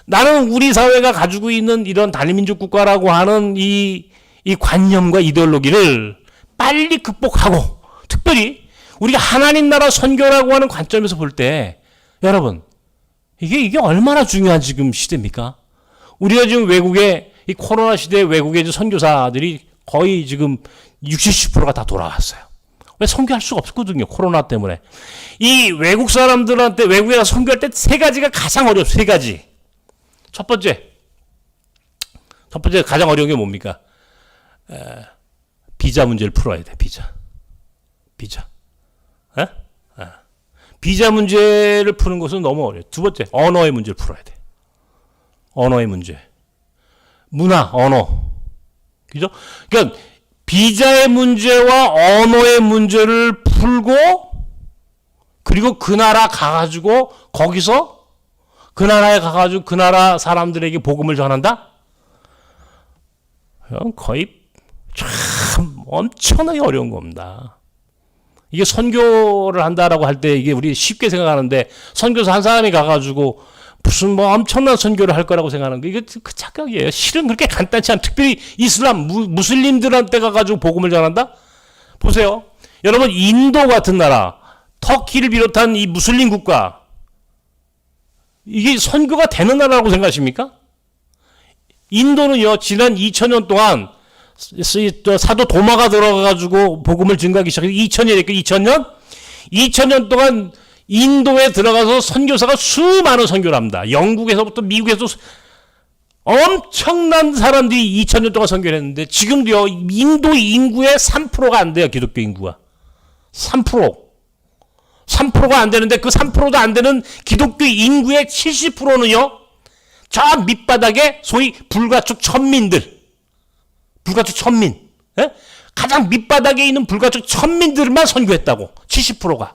나는 우리 사회가 가지고 있는 이런 단일민족 국가라고 하는 이 관념과 이데올로기를 빨리 극복하고, 특별히 우리가 하나님 나라 선교라고 하는 관점에서 볼 때, 여러분, 이게 얼마나 중요한 지금 시대입니까? 우리가 지금 이 코로나 시대에 외국의 선교사들이 거의 지금 60, 70%가 다 돌아왔어요. 왜 선교할 수가 없거든요, 코로나 때문에. 이 외국 사람들한테, 외국에 가서 선교할 때 세 가지가 가장 어려워요, 세 가지. 첫 번째 가장 어려운 게 뭡니까? 비자 문제를 풀어야 돼, 비자. 비자 문제를 푸는 것은 너무 어려워요. 두 번째, 언어의 문제를 풀어야 돼. 언어의 문제. 문화, 언어. 그죠? 그러니까, 비자의 문제와 언어의 문제를 풀고, 그리고 그 나라 가가지고, 거기서, 그 나라에 가가지고 그 나라 사람들에게 복음을 전한다? 거의 참 엄청나게 어려운 겁니다. 이게 선교를 한다라고 할 때 이게 우리 쉽게 생각하는데, 선교사 한 사람이 가가지고 무슨 엄청난 선교를 할 거라고 생각하는 거, 이게 그 착각이에요. 실은 그렇게 간단치 않아. 특별히 무슬림들한테 가가지고 복음을 전한다? 보세요. 여러분, 인도 같은 나라, 터키를 비롯한 이 무슬림 국가, 이게 선교가 되는 나라라고 생각하십니까? 인도는요, 지난 2000년 동안 사도 도마가 들어가가지고 복음을 증가하기 시작해서 2000년 동안 인도에 들어가서 선교사가 수많은 선교를 합니다. 영국에서부터 미국에서 엄청난 사람들이 2000년 동안 선교를 했는데, 지금도요, 인도 인구의 3%가 안 돼요, 기독교 인구가. 3%가 안 되는데, 그 3%도 안 되는 기독교 인구의 70%는요, 저 밑바닥에 소위 불가축 천민, 예? 가장 밑바닥에 있는 불가축 천민들만 선교했다고. 70%가.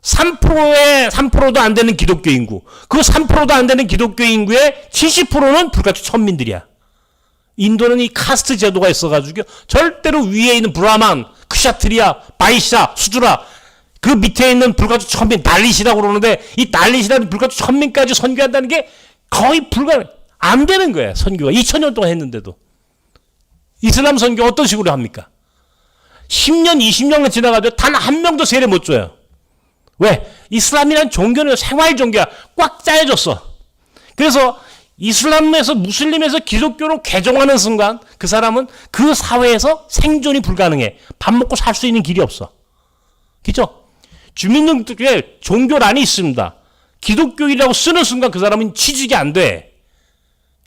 3%도 안 되는 기독교 인구. 그 3%도 안 되는 기독교 인구의 70%는 불가축 천민들이야. 인도는 이 카스트 제도가 있어가지고 절대로 위에 있는 브라만, 크샤트리아, 바이샤, 수드라, 그 밑에 있는 불가축 천민, 달릿이라고 그러는데, 이 달릿이라는 불가축 천민까지 선교한다는 게 거의 안 되는 거예요, 선교가. 2000년 동안 했는데도. 이슬람 선교 어떤 식으로 합니까? 10년, 20년을 지나가도 단 한 명도 세례 못 줘요. 왜? 이슬람이란 종교는 생활 종교야. 꽉 짜여졌어. 그래서 이슬람에서 무슬림에서 기독교로 개종하는 순간 그 사람은 그 사회에서 생존이 불가능해. 밥 먹고 살 수 있는 길이 없어. 그죠? 주민등록에 종교란이 있습니다. 기독교인이라고 쓰는 순간 그 사람은 취직이 안 돼.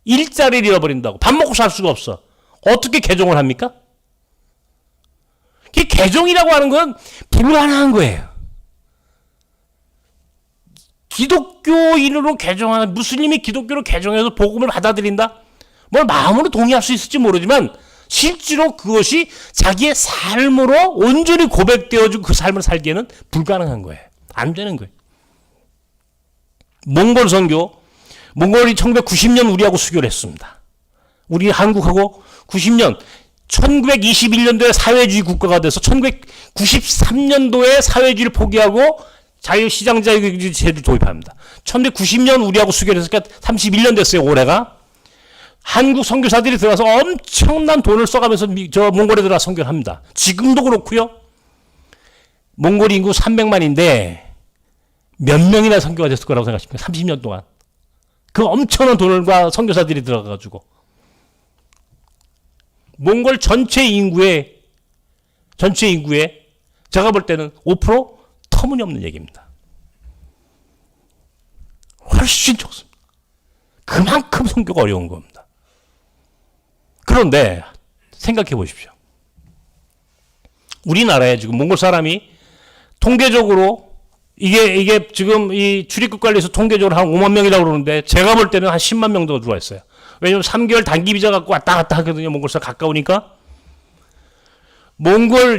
일자리를 잃어버린다고. 밥 먹고 살 수가 없어. 어떻게 개종을 합니까? 개종이라고 하는 건 불가능한 거예요. 기독교인으로 개종하는, 무슬림이 기독교로 개종해서 복음을 받아들인다? 뭘 마음으로 동의할 수 있을지 모르지만 실제로 그것이 자기의 삶으로 온전히 고백되어지고 그 삶을 살기에는 불가능한 거예요. 안 되는 거예요. 몽골 선교, 몽골이 1990년 우리하고 수교를 했습니다. 우리 한국하고 90년, 1921년도에 사회주의 국가가 돼서 1993년도에 사회주의를 포기하고 자유시장자유주의 제도를 도입합니다. 1990년 우리하고 수교를 했으니까 31년 됐어요, 올해가. 한국 선교사들이 들어가서 엄청난 돈을 써가면서 저 몽골에 들어가 선교를 합니다. 지금도 그렇고요. 몽골 인구 300만인데 몇 명이나 선교가 됐을 거라고 생각하십니까? 30년 동안. 그 엄청난 돈과 선교사들이 들어가가지고. 몽골 전체 인구의 제가 볼 때는 5% 터무니없는 얘기입니다. 훨씬 적습니다. 그만큼 선교가 어려운 겁니다. 그런데 생각해 보십시오. 우리나라에 지금 몽골 사람이 통계적으로 이게 지금 이 출입국 관리에서 통계적으로 한 5만 명이라고 그러는데 제가 볼 때는 한 10만 명 정도 들어와 있어요. 왜냐면 3개월 단기 비자 갖고 왔다 갔다 하거든요. 몽골 사람 가까우니까.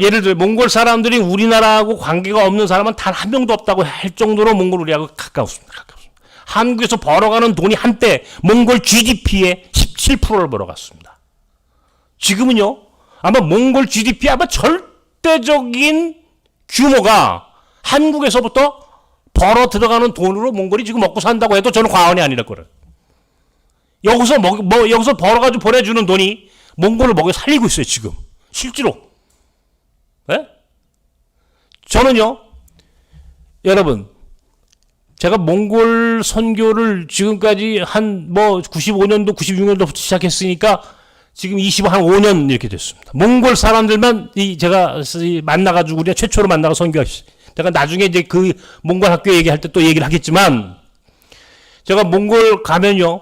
예를 들어 몽골 사람들이 우리나라하고 관계가 없는 사람은 단 한 명도 없다고 할 정도로 몽골 우리하고 가까웠습니다. 한국에서 벌어가는 돈이 한때 몽골 GDP의 17%를 벌어갔습니다. 지금은요, 아마 몽골 GDP 아마 절대적인 규모가 한국에서부터 벌어 들어가는 돈으로 몽골이 지금 먹고 산다고 해도 저는 과언이 아니랄 거예요. 여기서 벌어가지고 보내주는 돈이 몽골을 먹여 살리고 있어요, 지금. 실제로. 네? 저는요, 여러분, 제가 몽골 선교를 지금까지 95년도, 96년도부터 시작했으니까 지금 한 5년 이렇게 됐습니다. 몽골 사람들만 제가 만나가지고 우리가 최초로 만나가 선교했어요. 제가 나중에 이제 그 몽골 학교 얘기할 때 또 얘기를 하겠지만 제가 몽골 가면요.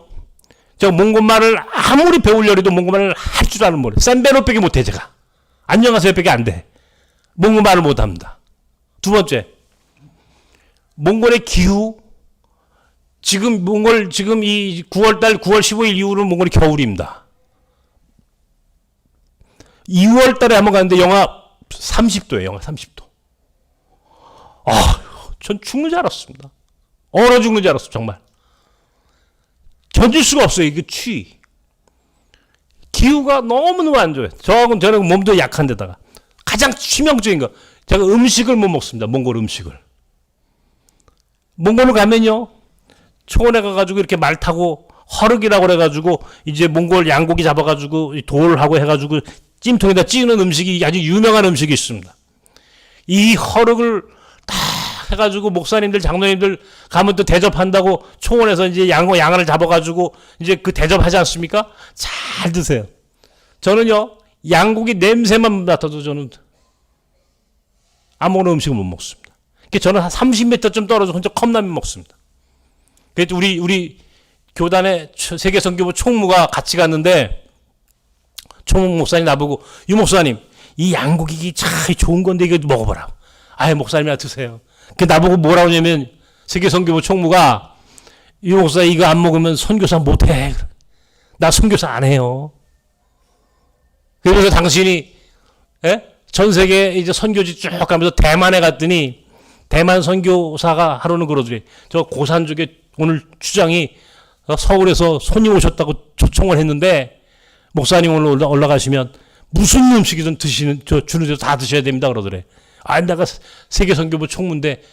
제가 몽골말을 아무리 배우려 해도 몽골말을 할 줄 아는 모르겠어요. 샌베노밖에 못해 제가. 안녕하세요밖에 안 돼. 몽골말을 못합니다. 두 번째, 몽골의 기후. 지금 이 9월 15일 이후로는 몽골이 겨울입니다. 2월 달에 한번 갔는데 영하 30도예요. 영하 30도. 전 죽는 줄 알았습니다. 얼어 죽는 줄 알았어, 정말. 견딜 수가 없어요, 이게 추위. 기후가 너무너무 안 좋아요. 저는 몸도 약한데다가. 가장 치명적인 거. 제가 음식을 못 먹습니다, 몽골 음식을. 몽골을 가면요, 초원에 가가지고 이렇게 말 타고 허륵이라고 그래가지고 이제 몽골 양고기 잡아가지고 돌하고 해가지고 찜통에다 찌는 음식이 아주 유명한 음식이 있습니다. 이 허륵을 다 해가지고 목사님들, 장로님들 가면 또 대접한다고 초원에서 이제 양을 잡아가지고 이제 그 대접하지 않습니까? 잘 드세요. 저는요, 양고기 냄새만 맡아도 저는 아무거나 음식을 못 먹습니다. 저는 한 30m쯤 떨어져 혼자 컵라면 먹습니다. 그래서 우리 교단의 세계선교부 총무가 같이 갔는데 총무 목사님 나보고, 유 목사님, 이 양고기 참 좋은 건데 이거 먹어보라고. 아예 목사님이나 드세요. 나보고 뭐라고 하냐면 세계선교부 총무가, 유 목사 이거 안 먹으면 선교사 못해. 나 선교사 안 해요. 그래서 당신이 전 세계 이제 선교지 쭉 가면서 대만에 갔더니 대만 선교사가 하루는 그러더래. 저 고산 쪽에 오늘 추장이 서울에서 손님 오셨다고 초청을 했는데 목사님 오늘 올라가시면 무슨 음식이든 주는 대로 다 드셔야 됩니다 그러더래. 내가 세계선교부 총무인데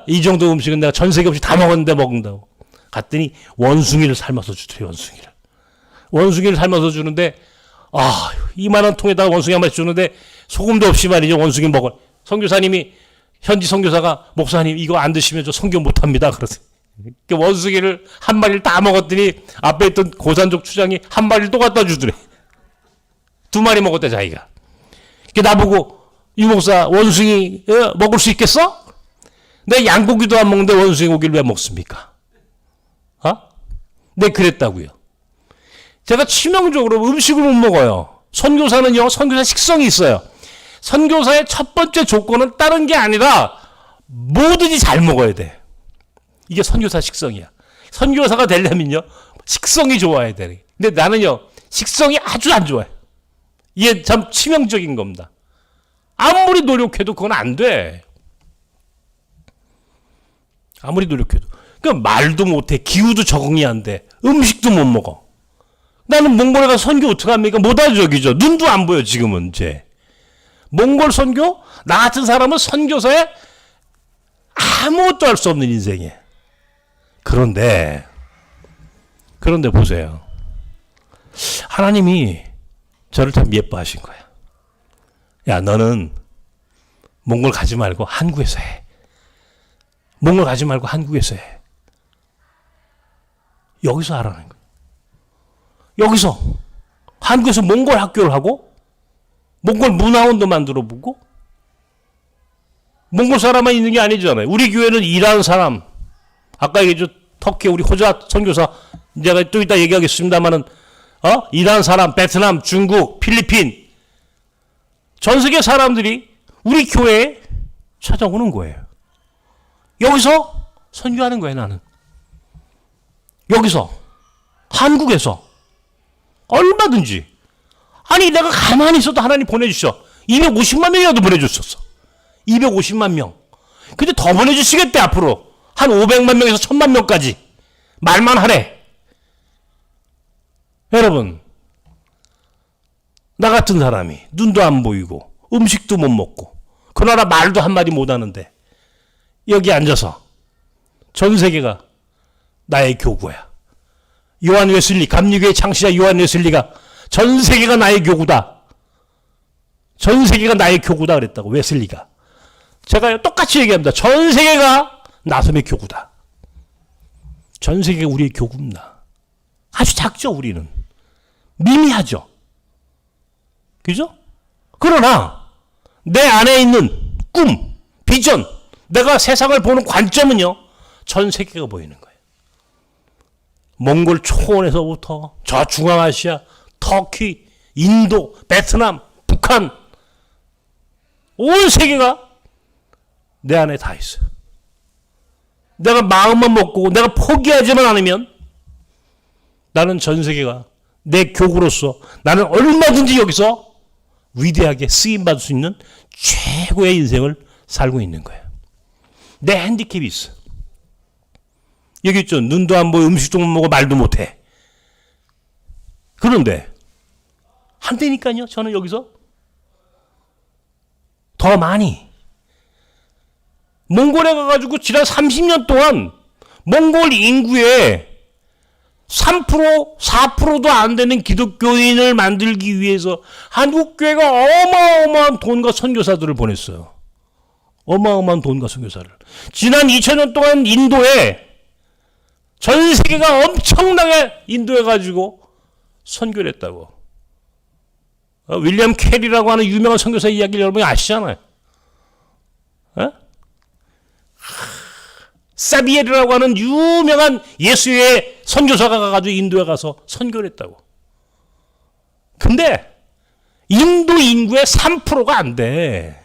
이 정도 음식은 내가 전 세계 음식 다 먹었는데 먹는다고. 갔더니 원숭이를 삶아서 주더래. 원숭이를 삶아서 주는데 이만한 통에다가 원숭이 한 마리 주는데 소금도 없이 말이죠. 원숭이 먹어. 선교사님이 현지 선교사가 목사님 이거 안 드시면 저 선교 못합니다 그러더니 원숭이를 한 마리를 다 먹었더니 앞에 있던 고산족 추장이 한 마리를 또 갖다 주더래. 두 마리 먹었대 자기가. 나보고 이 목사 원숭이 먹을 수 있겠어? 내 양고기도 안 먹는데 원숭이 고기를 왜 먹습니까? 네, 그랬다고요. 제가 치명적으로 음식을 못 먹어요. 선교사는요, 선교사 식성이 있어요. 선교사의 첫 번째 조건은 다른 게 아니라 뭐든지 잘 먹어야 돼. 이게 선교사 식성이야. 선교사가 되려면요, 식성이 좋아야 돼. 근데 나는요, 식성이 아주 안 좋아요. 이게 참 치명적인 겁니다. 아무리 노력해도 그건 안 돼. 아무리 노력해도. 말도 못해. 기후도 적응이 안 돼. 음식도 못 먹어. 나는 몽골에 가서 선교 어떡합니까? 못 알아저기죠. 눈도 안 보여, 지금은 이제. 몽골 선교? 나 같은 사람은 선교사에 아무것도 할 수 없는 인생이에요. 그런데 보세요. 하나님이 저를 참 예뻐하신 거야. 야, 너는 몽골 가지 말고 한국에서 해. 몽골 가지 말고 한국에서 해. 여기서 하라는 거야. 여기서 한국에서 몽골 학교를 하고 몽골 문화원도 만들어보고 몽골 사람만 있는 게 아니잖아요. 우리 교회는 일하는 사람, 아까 얘기했죠. 터키 우리 호자 선교사 제가 또 이따 얘기하겠습니다만은 일하는 사람, 베트남, 중국, 필리핀 전 세계 사람들이 우리 교회에 찾아오는 거예요. 여기서 선교하는 거예요, 나는. 여기서 한국에서 얼마든지. 아니 내가 가만히 있어도 하나님 보내주셔. 250만 명이라도 보내주셨어. 250만 명. 근데 더 보내주시겠대 앞으로. 한 500만 명에서 1000만 명까지. 말만 하래. 여러분, 나 같은 사람이 눈도 안 보이고 음식도 못 먹고 그 나라 말도 한마디 못 하는데 여기 앉아서 전 세계가 나의 교구야. 요한 웨슬리, 감리교의 창시자 요한 웨슬리가 전 세계가 나의 교구다. 전 세계가 나의 교구다 그랬다고, 웨슬리가. 제가 똑같이 얘기합니다. 전 세계가 나섬의 교구다. 전 세계가 우리의 교구입니다. 아주 작죠, 우리는. 미미하죠. 그죠? 그러나 내 안에 있는 꿈, 비전, 내가 세상을 보는 관점은요, 전 세계가 보이는 거예요. 몽골 초원에서부터 저 중앙아시아, 터키, 인도, 베트남, 북한, 온 세계가 내 안에 다 있어. 내가 마음만 먹고 내가 포기하지만 않으면 나는 전 세계가 내 교구로서 나는 얼마든지 여기서 위대하게 쓰임받을 수 있는 최고의 인생을 살고 있는 거예요. 내 핸디캡이 있어. 여기 있죠. 눈도 안 보여, 음식도 못 먹어, 말도 못해. 그런데 한때니까요. 저는 여기서 더 많이 몽골에 가가지고 지난 30년 동안 몽골 인구의 3%, 4%도 안 되는 기독교인을 만들기 위해서 한국교회가 어마어마한 돈과 선교사들을 보냈어요. 어마어마한 돈과 선교사를. 지난 2000년 동안 인도에 전 세계가 엄청나게 인도해가지고 선교를 했다고. 윌리엄 캐리라고 하는 유명한 선교사 이야기를 여러분이 아시잖아요. 사비엘이라고 하는 유명한 예수의 선교사가 가가지고 인도에 가서 선교를 했다고. 근데 인도 인구의 3%가 안 돼.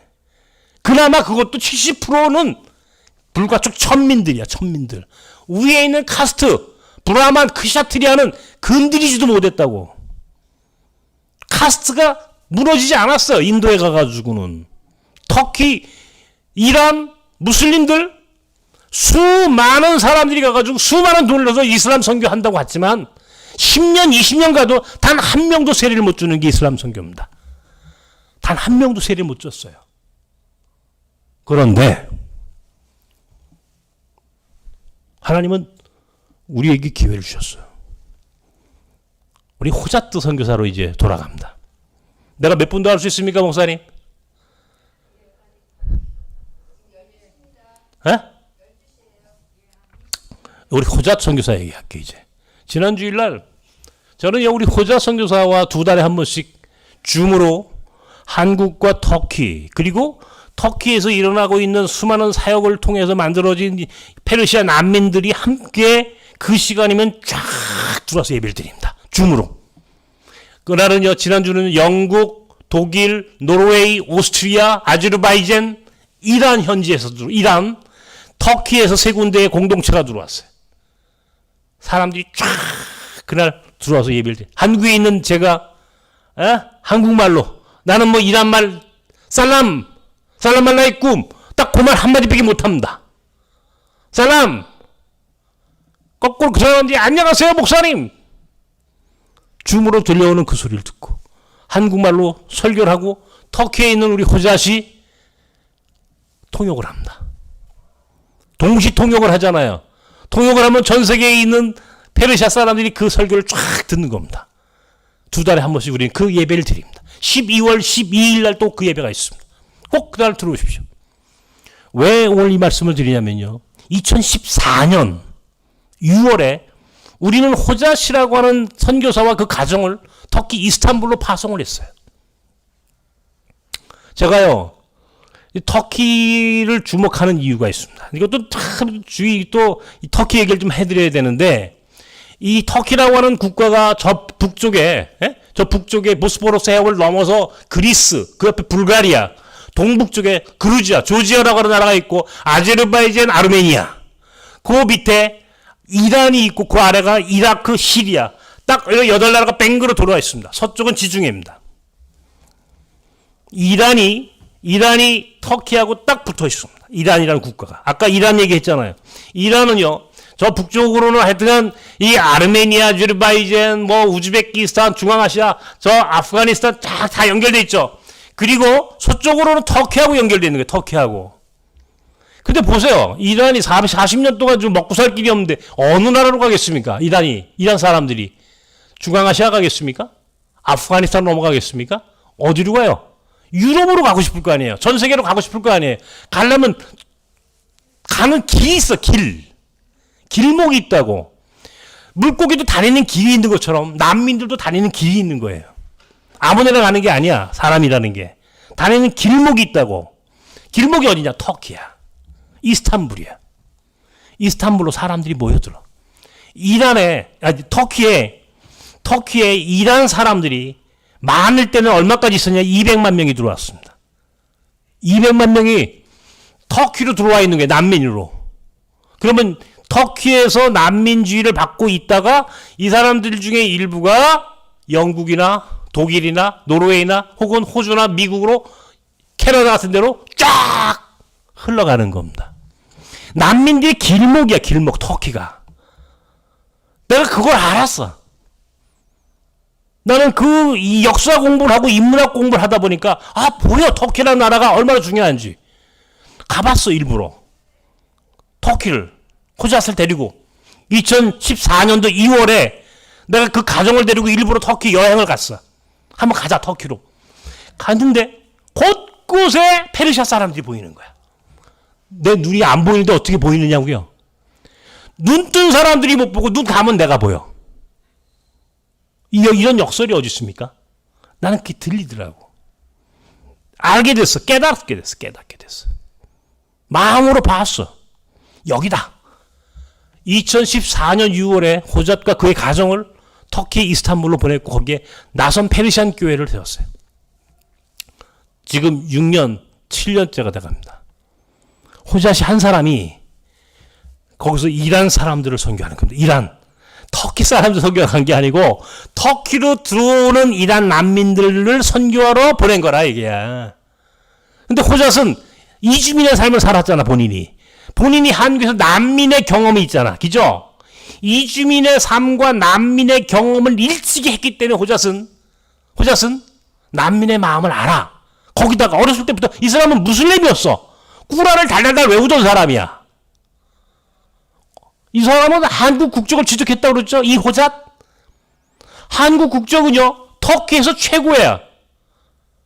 그나마 그것도 70%는 불가촉 천민들이야, 천민들. 위에 있는 카스트, 브라만, 크샤트리아는 건드리지도 못했다고. 카스트가 무너지지 않았어요, 인도에 가가지고는. 터키, 이란, 무슬림들, 수많은 사람들이 가가지고 수많은 돈을 넣어서 이슬람 선교한다고 했지만 10년, 20년 가도 단 한 명도 세례를 못 주는 게 이슬람 선교입니다. 단 한 명도 세례를 못 줬어요. 그런데 하나님은 우리에게 기회를 주셨어요. 우리 호자트 선교사로 이제 돌아갑니다. 내가 몇 분 더 할 수 있습니까, 목사님? 에? 우리 호자 선교사 얘기할게 이제. 지난 주일날 저는 우리 호자 선교사와 2달에 한 번씩 줌으로 한국과 터키 그리고 터키에서 일어나고 있는 수많은 사역을 통해서 만들어진 페르시아 난민들이 함께 그 시간이면 쫙 들어와서 예배를 드립니다. 줌으로. 그날은요, 지난주는 영국, 독일, 노르웨이, 오스트리아, 아제르바이잔, 이란 현지에서 이란, 터키에서 3군데의 공동체가 들어왔어요. 사람들이 쫙 그날 들어와서 예배를 드려요. 한국에 있는 제가 한국말로 나는 뭐 이란 말 살람 말라이쿰 딱 그 말 한마디밖에 못합니다. 살람 거꾸로 그 사람들이 안녕하세요 목사님 줌으로 들려오는 그 소리를 듣고 한국말로 설교를 하고 터키에 있는 우리 호자시 통역을 합니다. 동시 통역을 하잖아요. 통역을 하면 전 세계에 있는 페르시아 사람들이 그 설교를 쫙 듣는 겁니다. 2달에 한 번씩 우리는 그 예배를 드립니다. 12월 12일 날 또 그 예배가 있습니다. 꼭 그날 들어오십시오. 왜 오늘 이 말씀을 드리냐면요. 2014년 6월에 우리는 호자시라고 하는 선교사와 그 가정을 터키 이스탄불로 파송을 했어요. 제가요, 터키를 주목하는 이유가 있습니다. 이것도 참 또 터키 얘기를 좀 해드려야 되는데, 이 터키라고 하는 국가가 저 북쪽에 보스포러스 해협을 넘어서 그리스, 그 옆에 불가리아, 동북쪽에 그루지아, 조지아라고 하는 나라가 있고, 아제르바이잔, 아르메니아, 그 밑에 이란이 있고, 그 아래가 이라크, 시리아, 딱 8나라가 뱅그로 돌아와 있습니다. 서쪽은 지중해입니다. 이란이 터키하고 딱 붙어 있습니다. 이란이라는 국가가. 아까 이란 얘기했잖아요. 이란은요, 저 북쪽으로는 하여튼 이 아르메니아, 아제르바이잔, 뭐 우즈베키스탄, 중앙아시아, 저 아프가니스탄 다 연결돼 있죠. 그리고 서쪽으로는 터키하고 연결돼 있는 거예요. 터키하고. 근데 보세요. 이란이 40년 동안 좀 먹고 살 길이 없는데 어느 나라로 가겠습니까? 이란 사람들이. 중앙아시아 가겠습니까? 아프가니스탄 넘어가겠습니까? 어디로 가요? 유럽으로 가고 싶을 거 아니에요. 전 세계로 가고 싶을 거 아니에요. 가려면 가는 길이 있어. 길목이 있다고. 물고기도 다니는 길이 있는 것처럼 난민들도 다니는 길이 있는 거예요. 아무데나 가는 게 아니야. 사람이라는 게. 다니는 길목이 있다고. 길목이 어디냐? 터키야. 이스탄불이야. 이스탄불로 사람들이 모여들어. 터키에 이란 사람들이 많을 때는 얼마까지 있었냐? 200만 명이 들어왔습니다. 200만 명이 터키로 들어와 있는 거예요. 난민으로. 그러면 터키에서 난민주의를 받고 있다가 이 사람들 중에 일부가 영국이나 독일이나 노르웨이나 혹은 호주나 미국으로 캐나다 같은 데로 쫙 흘러가는 겁니다. 난민들의 길목이야. 길목. 터키가. 내가 그걸 알았어. 나는 이 역사 공부를 하고 인문학 공부를 하다 보니까 보여. 터키라는 나라가 얼마나 중요한지. 가봤어. 일부러. 터키를. 호자스를 데리고 2014년도 2월에 내가 그 가정을 데리고 일부러 터키 여행을 갔어. 한번 가자. 터키로. 갔는데 곳곳에 페르시아 사람들이 보이는 거야. 내 눈이 안 보이는데 어떻게 보이느냐고요. 눈 뜬 사람들이 못 보고 눈 감은 내가 보여. 이런 역설이 어디 있습니까? 나는 그게 들리더라고. 알게 됐어. 깨닫게 됐어. 마음으로 봤어. 여기다. 2014년 6월에 호잣과 그의 가정을 터키 이스탄불로 보냈고 거기에 나선 페르시안 교회를 세웠어요. 지금 6년, 7년째가 돼갑니다. 호잣이 한 사람이 거기서 이란 사람들을 선교하는 겁니다. 터키 사람들 선교한 게 아니고 터키로 들어오는 이란 난민들을 선교하러 보낸 거라 이게. 근데 호잣은 이주민의 삶을 살았잖아. 본인이 한국에서 난민의 경험이 있잖아. 그죠? 이주민의 삶과 난민의 경험을 일찍이 했기 때문에 호잣은 난민의 마음을 알아. 거기다가 어렸을 때부터 이 사람은 무슬림이었어. 꾸란을 달달달 외우던 사람이야. 이 사람은 한국 국적을 취득했다고 그랬죠? 이 호잣? 한국 국적은요, 터키에서 최고야.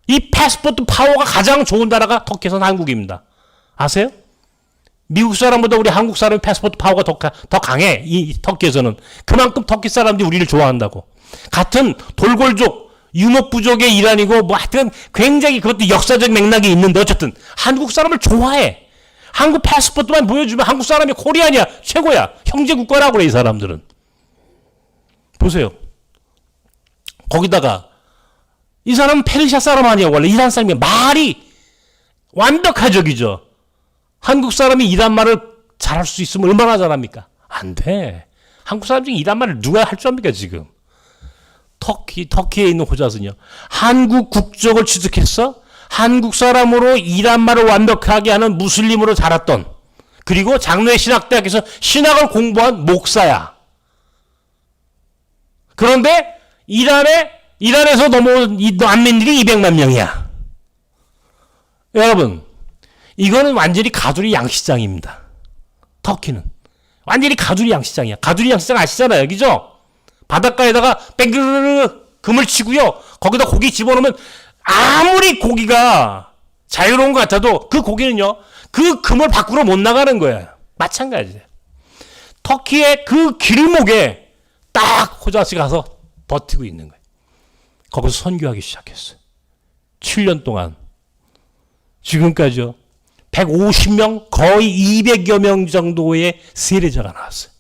이 패스포트 파워가 가장 좋은 나라가 터키에서는 한국입니다. 아세요? 미국 사람보다 우리 한국 사람의 패스포트 파워가 더 강해. 이 터키에서는. 그만큼 터키 사람들이 우리를 좋아한다고. 같은 돌골족, 유목부족의 일환이고 뭐 하여튼 굉장히 그것도 역사적 맥락이 있는데 어쨌든 한국 사람을 좋아해. 한국 패스포트만 보여주면 한국 사람이 코리안이야. 최고야. 형제 국가라고 그래 이 사람들은. 보세요. 거기다가 이 사람은 페르시아 사람 아니야. 원래 이란 사람이야. 말이 완벽하적이죠. 한국 사람이 이란 말을 잘할 수 있으면 얼마나 잘합니까? 안 돼. 한국 사람 중에 이란 말을 누가 할 줄 압니까 지금? 터키에 있는 호자스는요. 한국 국적을 취득했어. 한국 사람으로 이란 말을 완벽하게 하는 무슬림으로 자랐던 그리고 장로의 신학대학에서 신학을 공부한 목사야. 그런데 이란에서 넘어온 난민들이 200만 명이야. 여러분, 이거는 완전히 가두리 양시장입니다. 터키는. 완전히 가두리 양시장이야. 가두리 양시장 아시잖아요. 그죠? 바닷가에다가 뺑그르르 금을 치고요. 거기다 고기 집어넣으면 아무리 고기가 자유로운 것 같아도 그 고기는요. 그 금을 밖으로 못 나가는 거예요. 마찬가지예요. 터키의 그 길목에 딱 호자스 가서 버티고 있는 거예요. 거기서 선교하기 시작했어요. 7년 동안. 지금까지요. 150명, 거의 200여 명 정도의 세례자가 나왔어요.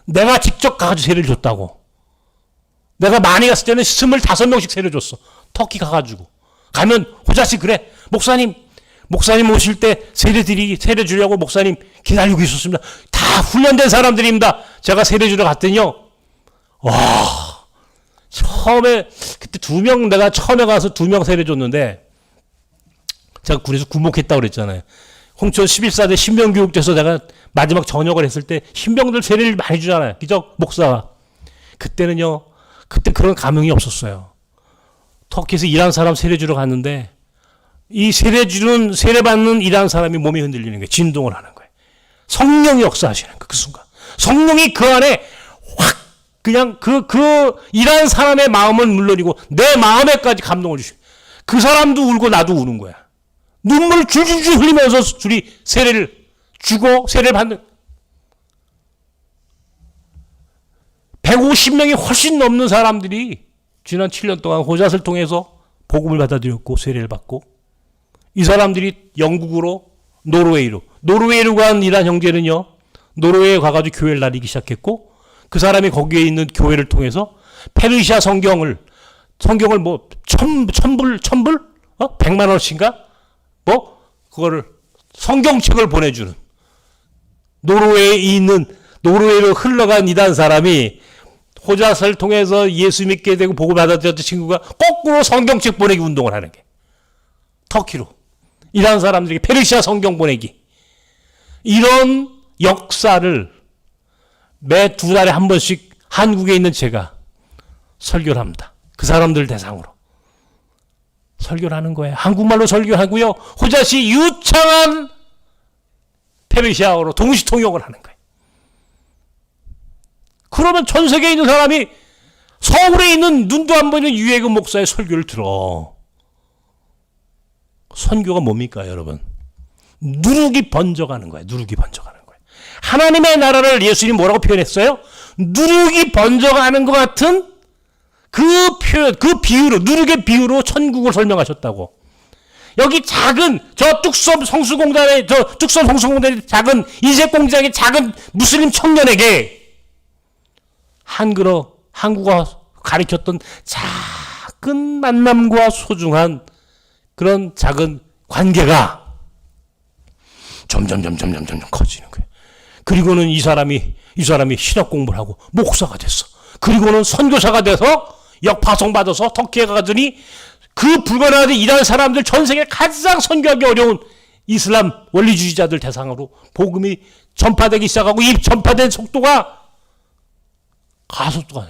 내가 직접 가가지고 세례를 줬다고. 내가 많이 갔을 때는 25명씩 세례 줬어. 터키 가가지고. 가면 호자씨 그래. 목사님 오실 때 세례 주려고 목사님 기다리고 있었습니다. 다 훈련된 사람들입니다. 제가 세례 주러 갔더니요. 와, 처음에 그때 내가 처음에 가서 2명 세례 줬는데 제가 군에서 군목했다고 그랬잖아요. 홍천 11사대 신병교육대에서 내가 마지막 전역을 했을 때 신병들 세례를 많이 주잖아요. 그죠? 목사가. 그때는요. 그때 그런 감흥이 없었어요. 터키에서 이란 사람 세례 주러 갔는데 이 세례 받는 이란 사람이 몸이 흔들리는 거예요. 진동을 하는 거예요. 성령이 역사하시는 거예요. 그 순간. 성령이 그 안에 확 그냥 그 이란 사람의 마음은 물론이고 내 마음에까지 감동을 주시고 그 사람도 울고 나도 우는 거야. 눈물 줄줄줄 흘리면서 둘이 세례를 주고 세례를 받는 150명이 훨씬 넘는 사람들이 지난 7년 동안 호잣을 통해서 복음을 받아들였고 세례를 받고 이 사람들이 영국으로 노르웨이로 간 이란 형제는요. 노르웨이에 가가지고 교회를 다니기 시작했고 그 사람이 거기에 있는 교회를 통해서 페르시아 성경을 뭐 천불 100만 원씩인가 뭐 그거를 성경책을 보내주는 노르웨이로 흘러간 이단 사람이 호잣을 통해서 예수 믿게 되고 복을 받아들였던 친구가 거꾸로 성경책 보내기 운동을 하는 게 터키로 이란 사람들에게 페르시아 성경 보내기 이런 역사를 매 2달에 한 번씩 한국에 있는 제가 설교를 합니다. 그 사람들 대상으로 설교를 하는 거예요. 한국말로 설교하고요. 호잣이 유창한 페르시아어로 동시 통역을 하는 거예요. 그러면 전 세계에 있는 사람이 서울에 있는 눈도 안 보이는 유해근 목사의 설교를 들어. 선교가 뭡니까, 여러분? 누룩이 번져가는 거예요. 누룩이 번져가는 거예요. 하나님의 나라를 예수님이 뭐라고 표현했어요? 누룩이 번져가는 것 같은 그 표현, 그 비유로, 누룩의 비유로 천국을 설명하셨다고. 여기 작은, 뚝섬 성수공단의 작은 인쇄 공장의 작은 무슬림 청년에게 한국어 가르쳤던 작은 만남과 소중한 그런 작은 관계가 점점 커지는 거예요. 그리고는 이 사람이 신학 공부를 하고 목사가 됐어. 그리고는 선교사가 돼서 역파송받아서 터키에 가더니 그 불가능한 이란 사람들 전 세계 가장 선교하기 어려운 이슬람 원리주의자들 대상으로 복음이 전파되기 시작하고 이 전파된 속도가 가속도가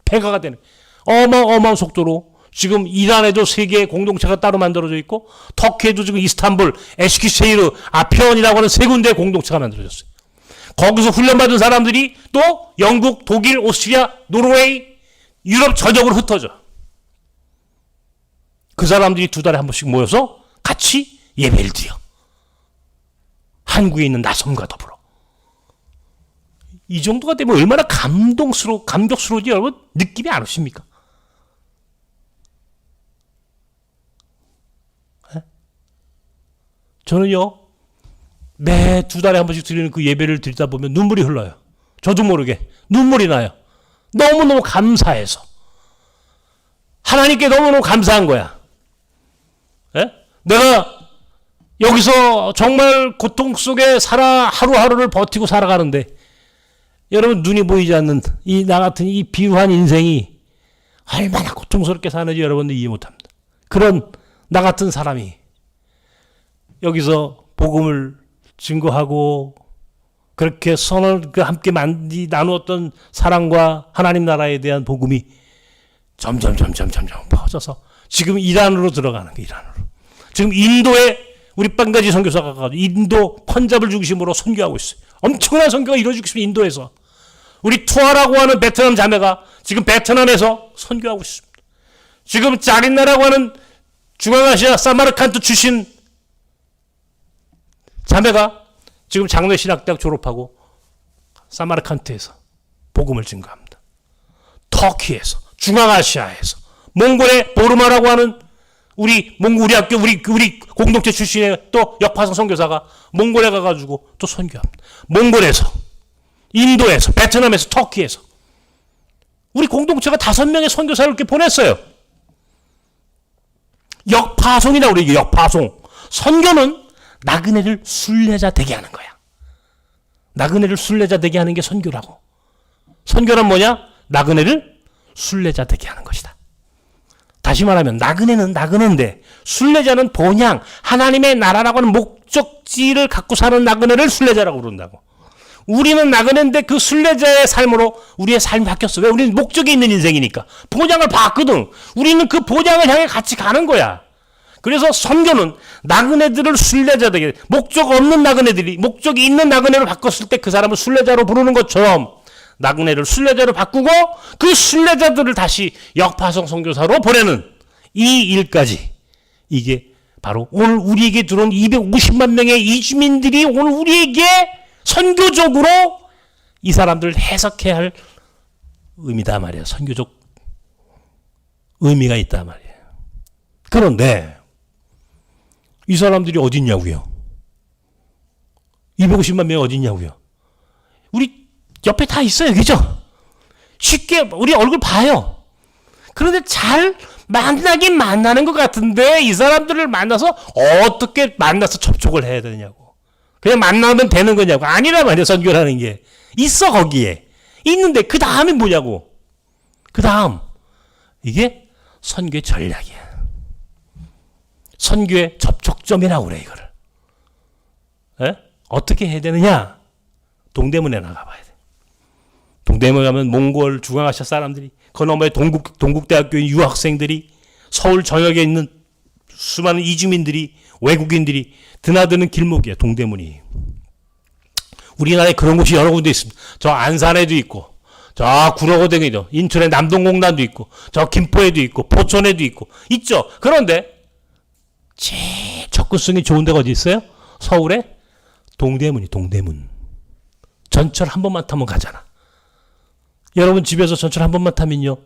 폐가가 되는 어마어마한 속도로 지금 이란에도 세 개의 공동체가 따로 만들어져 있고 터키에도 지금 이스탄불, 에스키세이르, 아피언이라고 하는 세 군데의 공동체가 만들어졌어요. 거기서 훈련받은 사람들이 또 영국, 독일, 오스트리아, 노르웨이, 유럽 전역으로 흩어져. 그 사람들이 2달에 한 번씩 모여서 같이 예배를 드려. 한국에 있는 나섬과 더불어. 이 정도가 되면 얼마나 감격스러운지 여러분 느낌이 안 오십니까? 네? 저는요, 매 2달에 한 번씩 드리는 그 예배를 드리다 보면 눈물이 흘러요. 저도 모르게 눈물이 나요. 너무너무 감사해서. 하나님께 너무너무 감사한 거야. 네? 내가 여기서 정말 고통 속에 하루하루를 버티고 살아가는데, 여러분 눈이 보이지 않는 나 같은 이 비루한 인생이 얼마나 고통스럽게 사는지 여러분들 이해 못합니다. 그런 나 같은 사람이 여기서 복음을 증거하고 그렇게 선을 함께 나누었던 사랑과 하나님 나라에 대한 복음이 점점 퍼져서 지금 이란으로 들어가는 게 이란으로. 지금 인도에 우리 빤가지 선교사가 가서 인도 펀잡을 중심으로 선교하고 있어요. 엄청난 선교가 이루어지고 있습니다. 인도에서. 우리 투아라고 하는 베트남 자매가 지금 베트남에서 선교하고 있습니다. 지금 짜린나라고 하는 중앙아시아 사마르칸트 출신 자매가 지금 장로신학대학 졸업하고 사마르칸트에서 복음을 증거합니다. 터키에서, 중앙아시아에서, 몽골의 보르마라고 하는 우리 학교 우리 공동체 출신의 또 역파성 선교사가 몽골에 가가지고 또 선교합니다. 몽골에서, 인도에서, 베트남에서, 터키에서 우리 공동체가 5명의 선교사를 이렇게 보냈어요. 역파송이다. 우리 역파송. 선교는 나그네를 순례자 되게 하는 거야. 나그네를 순례자 되게 하는 게 선교라고. 선교란 뭐냐? 나그네를 순례자 되게 하는 것이다. 다시 말하면 나그네는 나그네인데 순례자는 본향 하나님의 나라라고 하는 목적지를 갖고 사는 나그네를 순례자라고 부른다고. 우리는 나그네인데 그 순례자의 삶으로 우리의 삶이 바뀌었어. 왜? 우리는 목적이 있는 인생이니까. 본향을 봤거든. 우리는 그 본향을 향해 같이 가는 거야. 그래서 선교는 나그네들을 순례자 되게, 목적 없는 나그네들이 목적이 있는 나그네로 바꿨을 때 그 사람을 순례자로 부르는 것처럼 나그네를 순례자로 바꾸고 그 순례자들을 다시 역파성 선교사로 보내는 이 일까지, 이게 바로 오늘 우리에게 들어온 250만 명의 이주민들이 오늘 우리에게 선교적으로 이 사람들을 해석해야 할 의미다 말이에요. 선교적 의미가 있다 말이에요. 그런데 이 사람들이 어디 있냐고요? 250만 명이 어디 있냐고요? 우리 옆에 다 있어요. 그죠? 쉽게 우리 얼굴 봐요. 그런데 잘 만나긴 만나는 것 같은데 이 사람들을 만나서 어떻게 만나서 접촉을 해야 되냐고. 그냥 만나면 되는 거냐고. 아니란 말이에요. 선교라는 게. 있어 거기에. 있는데 그 다음이 뭐냐고. 그 다음. 이게 선교의 전략이야. 선교의 접촉점이라고 그래 이거를. 에? 어떻게 해야 되느냐? 동대문에 나가봐야 돼. 동대문에 가면 몽골 중앙아시아 사람들이, 그 너머에 동국대학교인 유학생들이, 서울 전역에 있는 수많은 이주민들이, 외국인들이 드나드는 길목이야 동대문이. 우리나라에 그런 곳이 여러 군데 있습니다. 저 안산에도 있고, 저 구로고등에도, 인천의 남동공단도 있고, 저 김포에도 있고, 포천에도 있고 있죠. 그런데 제일 접근성이 좋은 데가 어디 있어요? 서울에 동대문이. 동대문. 전철 한 번만 타면 가잖아. 여러분 집에서 전철 한 번만 타면요,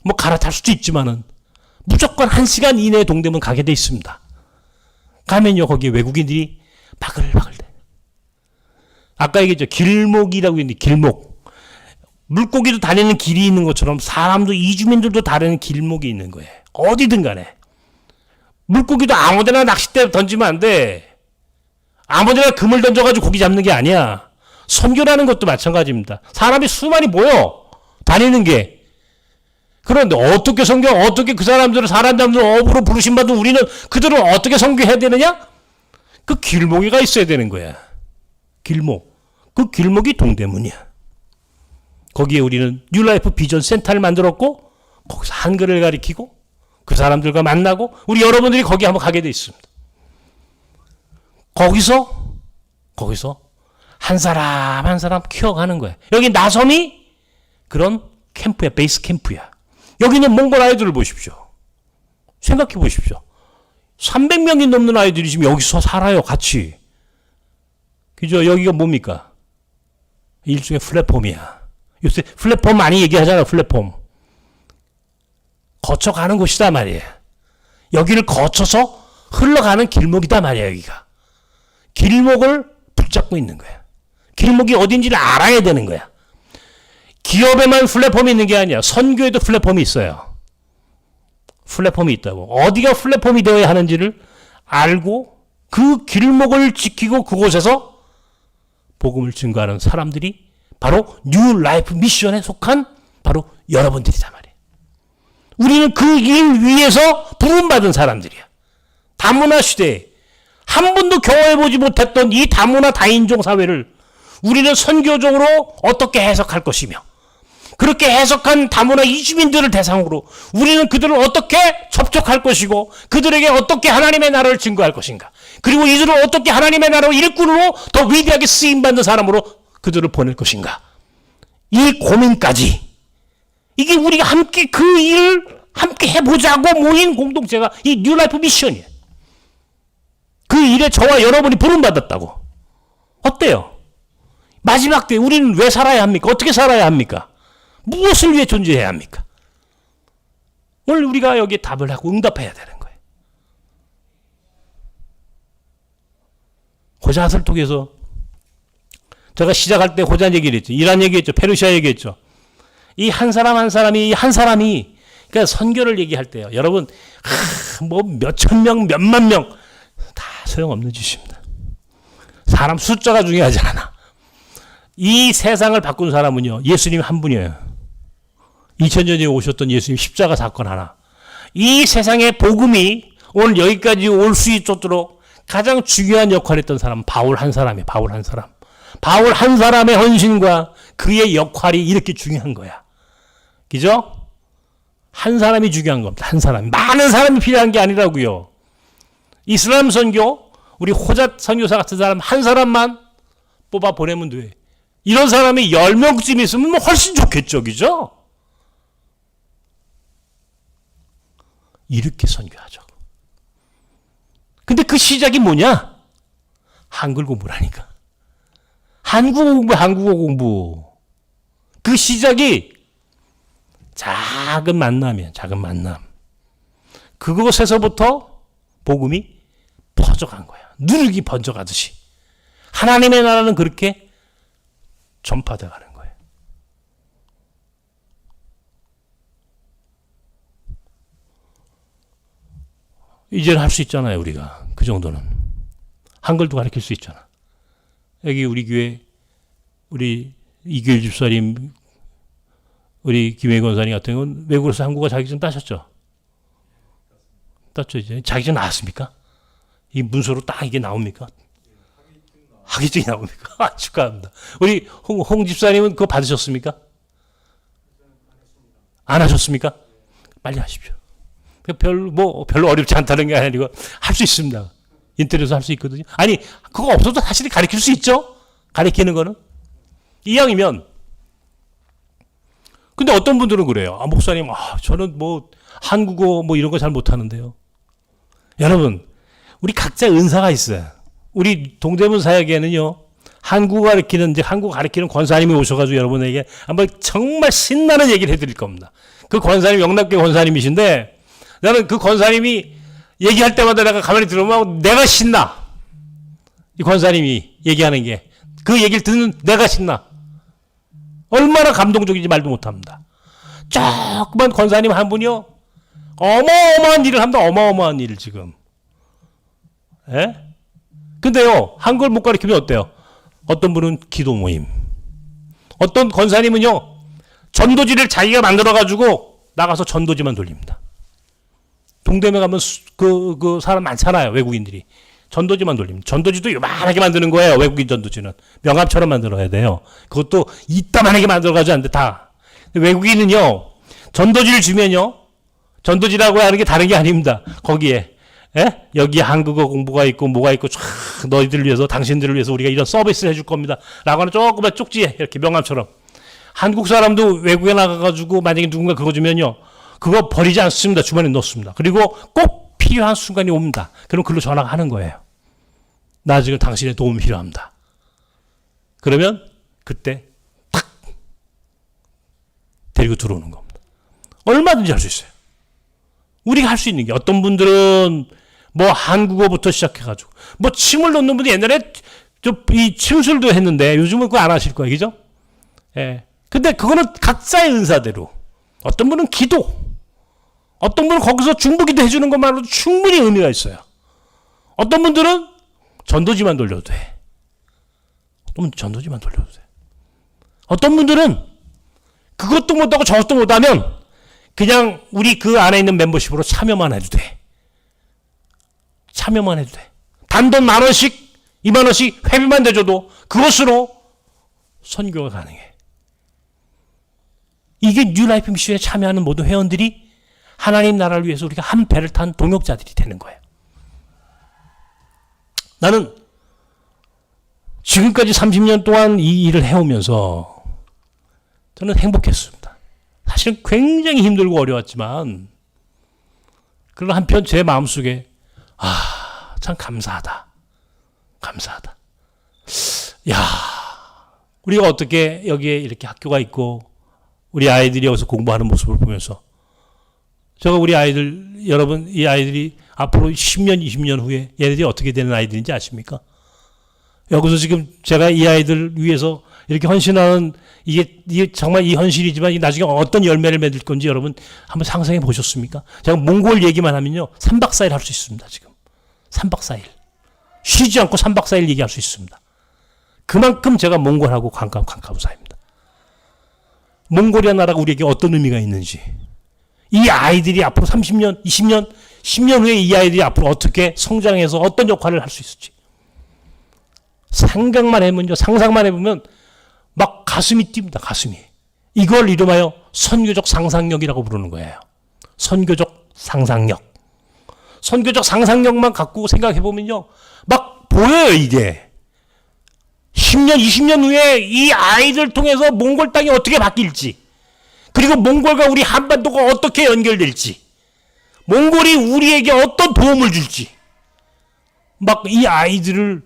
뭐 갈아탈 수도 있지만은 무조건 1시간 이내에 동대문 가게 돼 있습니다. 가면요 거기에 외국인들이 바글바글대. 아까 얘기했죠. 길목이라고 했는데, 길목. 물고기도 다니는 길이 있는 것처럼 사람도, 이주민들도 다니는 길목이 있는 거예요. 어디든 간에. 물고기도 아무데나 낚싯대 던지면 안 돼. 아무데나 그물 던져가지고 고기 잡는 게 아니야. 선교라는 것도 마찬가지입니다. 사람이 수많이 모여 다니는 게. 그런데 어떻게 선교, 어떻게 그 사람들을 업으로 부르심 받은 우리는 그들을 어떻게 선교해야 되느냐? 그 길목이가 있어야 되는 거야. 길목. 그 길목이 동대문이야. 거기에 우리는 뉴라이프 비전 센터를 만들었고, 거기서 한글을 가리키고 그 사람들과 만나고, 우리 여러분들이 거기 한번 가게 돼 있습니다. 거기서 한 사람 한 사람 키워가는 거야. 여기 나섬이 그런 캠프야. 베이스 캠프야. 여기는 몽골 아이들을 보십시오. 생각해 보십시오. 300명이 넘는 아이들이 지금 여기서 살아요. 같이. 그죠? 여기가 뭡니까? 일종의 플랫폼이야. 요새 플랫폼 많이 얘기하잖아, 플랫폼. 거쳐가는 곳이다 말이에요. 여기를 거쳐서 흘러가는 길목이다 말이야, 여기가. 길목을 붙잡고 있는 거야. 길목이 어딘지를 알아야 되는 거야. 기업에만 플랫폼이 있는 게 아니야. 선교에도 플랫폼이 있어요. 플랫폼이 있다고. 어디가 플랫폼이 되어야 하는지를 알고 그 길목을 지키고 그곳에서 복음을 증거하는 사람들이 바로 뉴 라이프 미션에 속한 바로 여러분들이다 말이에요. 우리는 그 일 위에서 부름받은 사람들이야. 다문화 시대에 한 번도 경험해보지 못했던 이 다문화 다인종 사회를 우리는 선교적으로 어떻게 해석할 것이며 그렇게 해석한 다문화 이주민들을 대상으로 우리는 그들을 어떻게 접촉할 것이고 그들에게 어떻게 하나님의 나라를 증거할 것인가. 그리고 이들을 어떻게 하나님의 나라로 일꾼으로 더 위대하게 쓰임받는 사람으로 그들을 보낼 것인가. 이 고민까지 이게 우리가 함께 그 일을 함께 해보자고 모인 공동체가 이 뉴라이프 미션이에요. 그 일에 저와 여러분이 부름받았다고. 어때요? 마지막 때 우리는 왜 살아야 합니까? 어떻게 살아야 합니까? 무엇을 위해 존재해야 합니까? 오늘 우리가 여기에 답을 하고 응답해야 되는 거예요. 호자스를 통해서 제가 시작할 때 호자 얘기를 했죠. 이란 얘기했죠. 페르시아 얘기했죠. 이 한 사람 한 사람이 그러니까 선교를 얘기할 때요. 여러분 뭐 몇천 명 몇만 명 다 소용없는 짓입니다. 사람 숫자가 중요하지 않아. 이 세상을 바꾼 사람은요. 예수님 한 분이에요. 2000년 전에 오셨던 예수님 십자가 사건 하나. 이 세상의 복음이 오늘 여기까지 올 수 있도록 가장 중요한 역할을 했던 사람은 바울 한 사람이에요. 바울 한 사람. 바울 한 사람의 헌신과 그의 역할이 이렇게 중요한 거야. 그죠? 한 사람이 중요한 겁니다. 한 사람이. 많은 사람이 필요한 게 아니라고요. 이슬람 선교, 우리 호자 선교사 같은 사람 한 사람만 뽑아 보내면 돼. 이런 사람이 10명쯤 있으면 훨씬 좋겠죠. 그죠? 이렇게 선교하죠. 근데 그 시작이 뭐냐? 한글 공부라니까. 한국어 공부. 그 시작이 작은 만남이에요. 작은 만남. 그곳에서부터 복음이 퍼져간 거야. 누룩이 번져가듯이. 하나님의 나라는 그렇게 전파돼 가는 거예요. 이제는 할 수 있잖아요, 우리가. 그 정도는. 한글도 가르칠 수 있잖아. 여기 우리 교회, 우리 이교일 집사님, 우리 김혜 권사님 같은 경우는 외국에서 한국어 자격증 따셨죠? 땄죠, 이제. 자격증 나왔습니까? 이 문서로 딱 이게 나옵니까? 학위증이 나옵니까? 축하합니다. 우리 홍 집사님은 그거 받으셨습니까? 안 하셨습니까? 빨리 하십시오. 별로 어렵지 않다는 게 아니고 할 수 있습니다. 인터넷에서 할 수 있거든요. 아니, 그거 없어도 사실 가르칠 수 있죠? 가르치는 거는. 이왕이면. 근데 어떤 분들은 그래요. 목사님, 저는 한국어 이런 거 잘 못하는데요. 여러분, 우리 각자 은사가 있어요. 우리 동대문 사역에는요, 한국어 가르치는 권사님이 오셔가지고 여러분에게 한번 정말 신나는 얘기를 해드릴 겁니다. 그 권사님, 영남교회 권사님이신데, 나는 그 권사님이 얘기할 때마다 내가 가만히 들으면 내가 신나. 이 권사님이 얘기하는 게. 그 얘기를 듣는 내가 신나. 얼마나 감동적인지 말도 못합니다. 조그만 권사님 한 분이요. 어마어마한 일을 합니다. 어마어마한 일을 지금. 예? 근데요, 한글 못 가르치면 어때요? 어떤 분은 기도 모임. 어떤 권사님은요, 전도지를 자기가 만들어가지고 나가서 전도지만 돌립니다. 동대문 가면 그 사람 많잖아요. 외국인들이. 전도지만 돌립니다. 전도지도 요만하게 만드는 거예요. 외국인 전도지는. 명함처럼 만들어야 돼요. 그것도 이따만하게 만들어가지고 안 돼. 다. 외국인은요. 전도지를 주면요. 전도지라고 하는 게 다른 게 아닙니다. 거기에. 예? 여기 한국어 공부가 있고 뭐가 있고 쫙 너희들을 위해서 당신들을 위해서 우리가 이런 서비스를 해줄 겁니다. 라고 하는 조그만 쪽지에 이렇게 명함처럼. 한국 사람도 외국에 나가가지고 만약에 누군가 그거 주면요. 그거 버리지 않습니다. 주머니에 넣습니다. 그리고 꼭 필요한 순간이 옵니다. 그럼 글로 전화가 하는 거예요. 나 지금 당신의 도움이 필요합니다. 그러면 그때 탁 데리고 들어오는 겁니다. 얼마든지 할 수 있어요. 우리가 할 수 있는 게 어떤 분들은 뭐 한국어부터 시작해가지고 뭐 침을 놓는 분이 옛날에 이 침술도 했는데 요즘은 그거 안 하실 거예요, 그죠? 예. 근데 그거는 각자의 은사대로 어떤 분은 기도, 어떤 분은 거기서 중보기도 해주는 것만으로도 충분히 의미가 있어요. 어떤 분들은 전도지만 돌려도 돼. 어떤 분들은 전도지만 돌려도 돼. 어떤 분들은 그것도 못하고 저것도 못하면 그냥 우리 그 안에 있는 멤버십으로 참여만 해도 돼. 참여만 해도 돼. 단돈 10,000원씩, 20,000원씩 회비만 대줘도 그것으로 선교가 가능해. 이게 뉴라이프 미션에 참여하는 모든 회원들이 하나님 나라를 위해서 우리가 한 배를 탄 동역자들이 되는 거예요. 나는 지금까지 30년 동안 이 일을 해오면서 저는 행복했습니다. 사실은 굉장히 힘들고 어려웠지만 그러나 한편 제 마음속에 참 감사하다. 감사하다. 야, 우리가 어떻게 여기에 이렇게 학교가 있고 우리 아이들이 여기서 공부하는 모습을 보면서 제가 우리 아이들, 여러분, 이 아이들이 앞으로 10년, 20년 후에 얘네들이 어떻게 되는 아이들인지 아십니까? 여기서 지금 제가 이 아이들 위해서 이렇게 헌신하는 이게 정말 이 헌신이지만 나중에 어떤 열매를 맺을 건지 여러분 한번 상상해 보셨습니까? 제가 몽골 얘기만 하면요. 3박 4일 할 수 있습니다, 지금. 3박 4일. 쉬지 않고 3박 4일 얘기할 수 있습니다. 그만큼 제가 몽골하고 가까운 사이입니다. 몽골이라는 나라가 우리에게 어떤 의미가 있는지, 이 아이들이 앞으로 30년, 20년, 10년 후에 이 아이들이 앞으로 어떻게 성장해서 어떤 역할을 할 수 있을지 생각만 해보면요, 상상만 해보면 막 가슴이 뜁니다. 가슴이. 이걸 이름하여 선교적 상상력이라고 부르는 거예요. 선교적 상상력. 선교적 상상력만 갖고 생각해보면요, 막 보여요. 이게 10년, 20년 후에 이 아이들 통해서 몽골 땅이 어떻게 바뀔지, 그리고 몽골과 우리 한반도가 어떻게 연결될지, 몽골이 우리에게 어떤 도움을 줄지, 막 이 아이들을,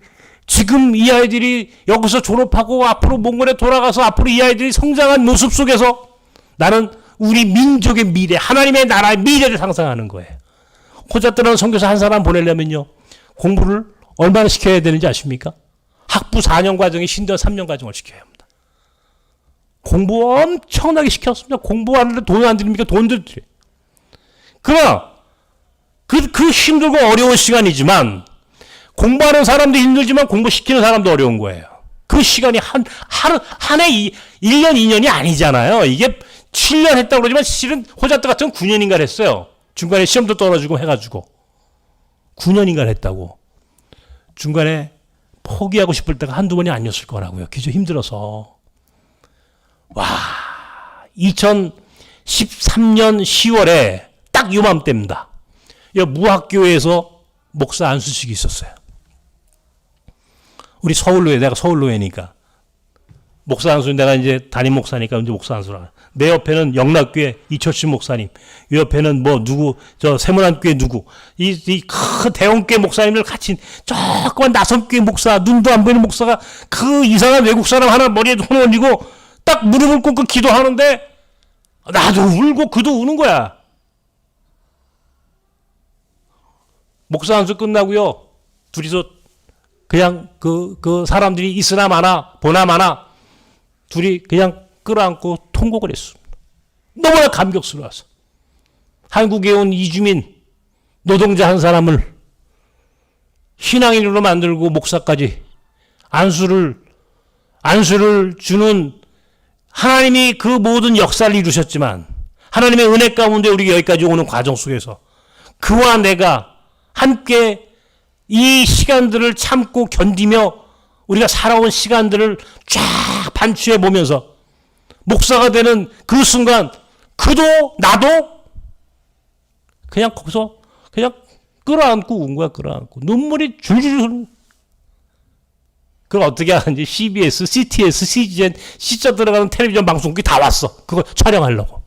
지금 이 아이들이 여기서 졸업하고 앞으로 몽골에 돌아가서 앞으로 이 아이들이 성장한 모습 속에서 나는 우리 민족의 미래, 하나님의 나라의 미래를 상상하는 거예요. 호자뜨라는 선교사 한 사람 보내려면요, 공부를 얼마나 시켜야 되는지 아십니까? 학부 4년 과정에 신대원 3년 과정을 시켜야 합니다. 공부 엄청나게 시켰습니다. 공부하는데 돈 안 드립니까? 돈도 드려요. 그러나 그 힘들고 어려운 시간이지만 공부하는 사람도 힘들지만 공부시키는 사람도 어려운 거예요. 그 시간이 한 해 1년, 2년이 아니잖아요. 이게 7년 했다고 그러지만 실은 호자뜨 같은 건 9년인가 했어요. 중간에 시험도 떨어지고 해가지고 9년인가 했다고. 중간에 포기하고 싶을 때가 한두 번이 아니었을 거라고요. 기저 힘들어서. 와, 2013년 10월에 딱 요맘때입니다. 무학교에서 목사 안수식이 있었어요. 우리 서울로에, 내가 서울로에니까. 목사 안수, 내가 이제 담임 목사니까 이제 목사 안수라. 내 옆에는 영락교회 이철신 목사님, 이 옆에는 뭐 누구, 저 세문안교회 누구, 이 큰 대형교회 목사님들 같이 조그만 나선교회 목사, 눈도 안 보이는 목사가 그 이상한 외국 사람 하나 머리에 손 올리고 딱 무릎을 꿇고 기도하는데 나도 울고 그도 우는 거야. 목사 안수 끝나고요, 둘이서 그냥 그 사람들이 있으나 마나 보나 마나 둘이 그냥 끌어안고 통곡을 했습니다. 너무나 감격스러워서. 한국에 온 이주민 노동자 한 사람을 신앙인으로 만들고 목사까지 안수를 주는 하나님이 그 모든 역사를 이루셨지만 하나님의 은혜 가운데 우리가 여기까지 오는 과정 속에서 그와 내가 함께 이 시간들을 참고 견디며 우리가 살아온 시간들을 쫙 반추해 보면서 목사가 되는 그 순간 그도 나도 그냥 거기서 그냥 끌어안고 운 거야. 끌어안고 눈물이 줄줄 흐르는. 그걸 어떻게 하는지 CBS, CTS, CGN, C자 들어가는 텔레비전 방송국이 다 왔어. 그거 촬영하려고.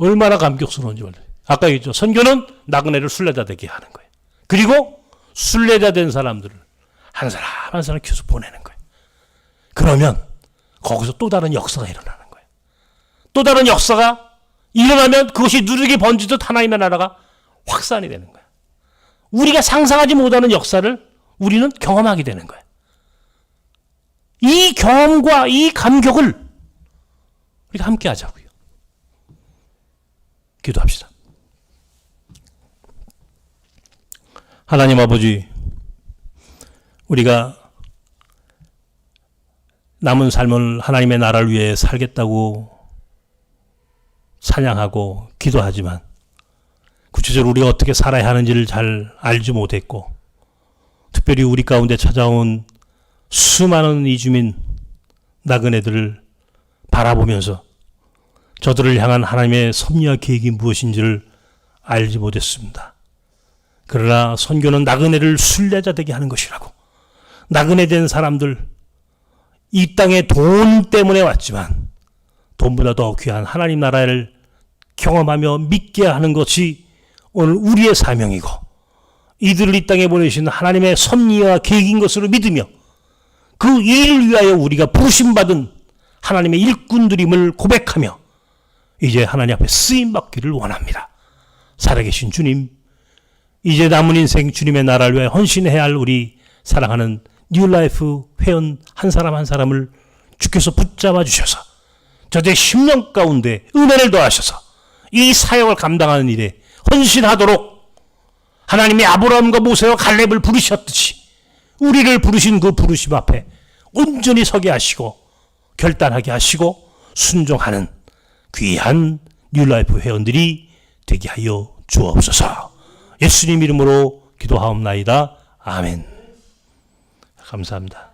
얼마나 감격스러운지 몰라요. 아까 얘기했죠. 선교는 나그네를 순례자 되게 하는 거예요. 그리고 순례자 된 사람들을 한 사람 한 사람 계속 보내는 거예요. 그러면 거기서 또 다른 역사가 일어나는 거예요. 또 다른 역사가 일어나면 그것이 누르게 번지듯 하나님의 나라가 확산이 되는 거예요. 우리가 상상하지 못하는 역사를 우리는 경험하게 되는 거예요. 이 경험과 이 감격을 우리가 함께 하자고요. 기도합시다. 하나님 아버지, 우리가 남은 삶을 하나님의 나라를 위해 살겠다고 찬양하고 기도하지만 구체적으로 우리가 어떻게 살아야 하는지를 잘 알지 못했고, 특별히 우리 가운데 찾아온 수많은 이주민 나그네들을 바라보면서 저들을 향한 하나님의 섭리와 계획이 무엇인지를 알지 못했습니다. 그러나 선교는 나그네를 순례자 되게 하는 것이라고, 나그네 된 사람들, 이 땅에 돈 때문에 왔지만 돈보다 더 귀한 하나님 나라를 경험하며 믿게 하는 것이 오늘 우리의 사명이고, 이들을 이 땅에 보내신 하나님의 섭리와 계획인 것으로 믿으며 그 일을 위하여 우리가 부르심받은 하나님의 일꾼들임을 고백하며 이제 하나님 앞에 쓰임받기를 원합니다. 살아계신 주님, 이제 남은 인생 주님의 나라를 위해 헌신해야 할 우리 사랑하는 뉴라이프 회원 한 사람 한 사람을 주께서 붙잡아 주셔서 저들의 10년 가운데 은혜를 더하셔서 이 사역을 감당하는 일에 헌신하도록 하나님이 아브라함과 모세와 갈렙을 부르셨듯이 우리를 부르신 그 부르심 앞에 온전히 서게 하시고 결단하게 하시고 순종하는 귀한 뉴라이프 회원들이 되게 하여 주옵소서. 예수님 이름으로 기도하옵나이다. 아멘. 감사합니다.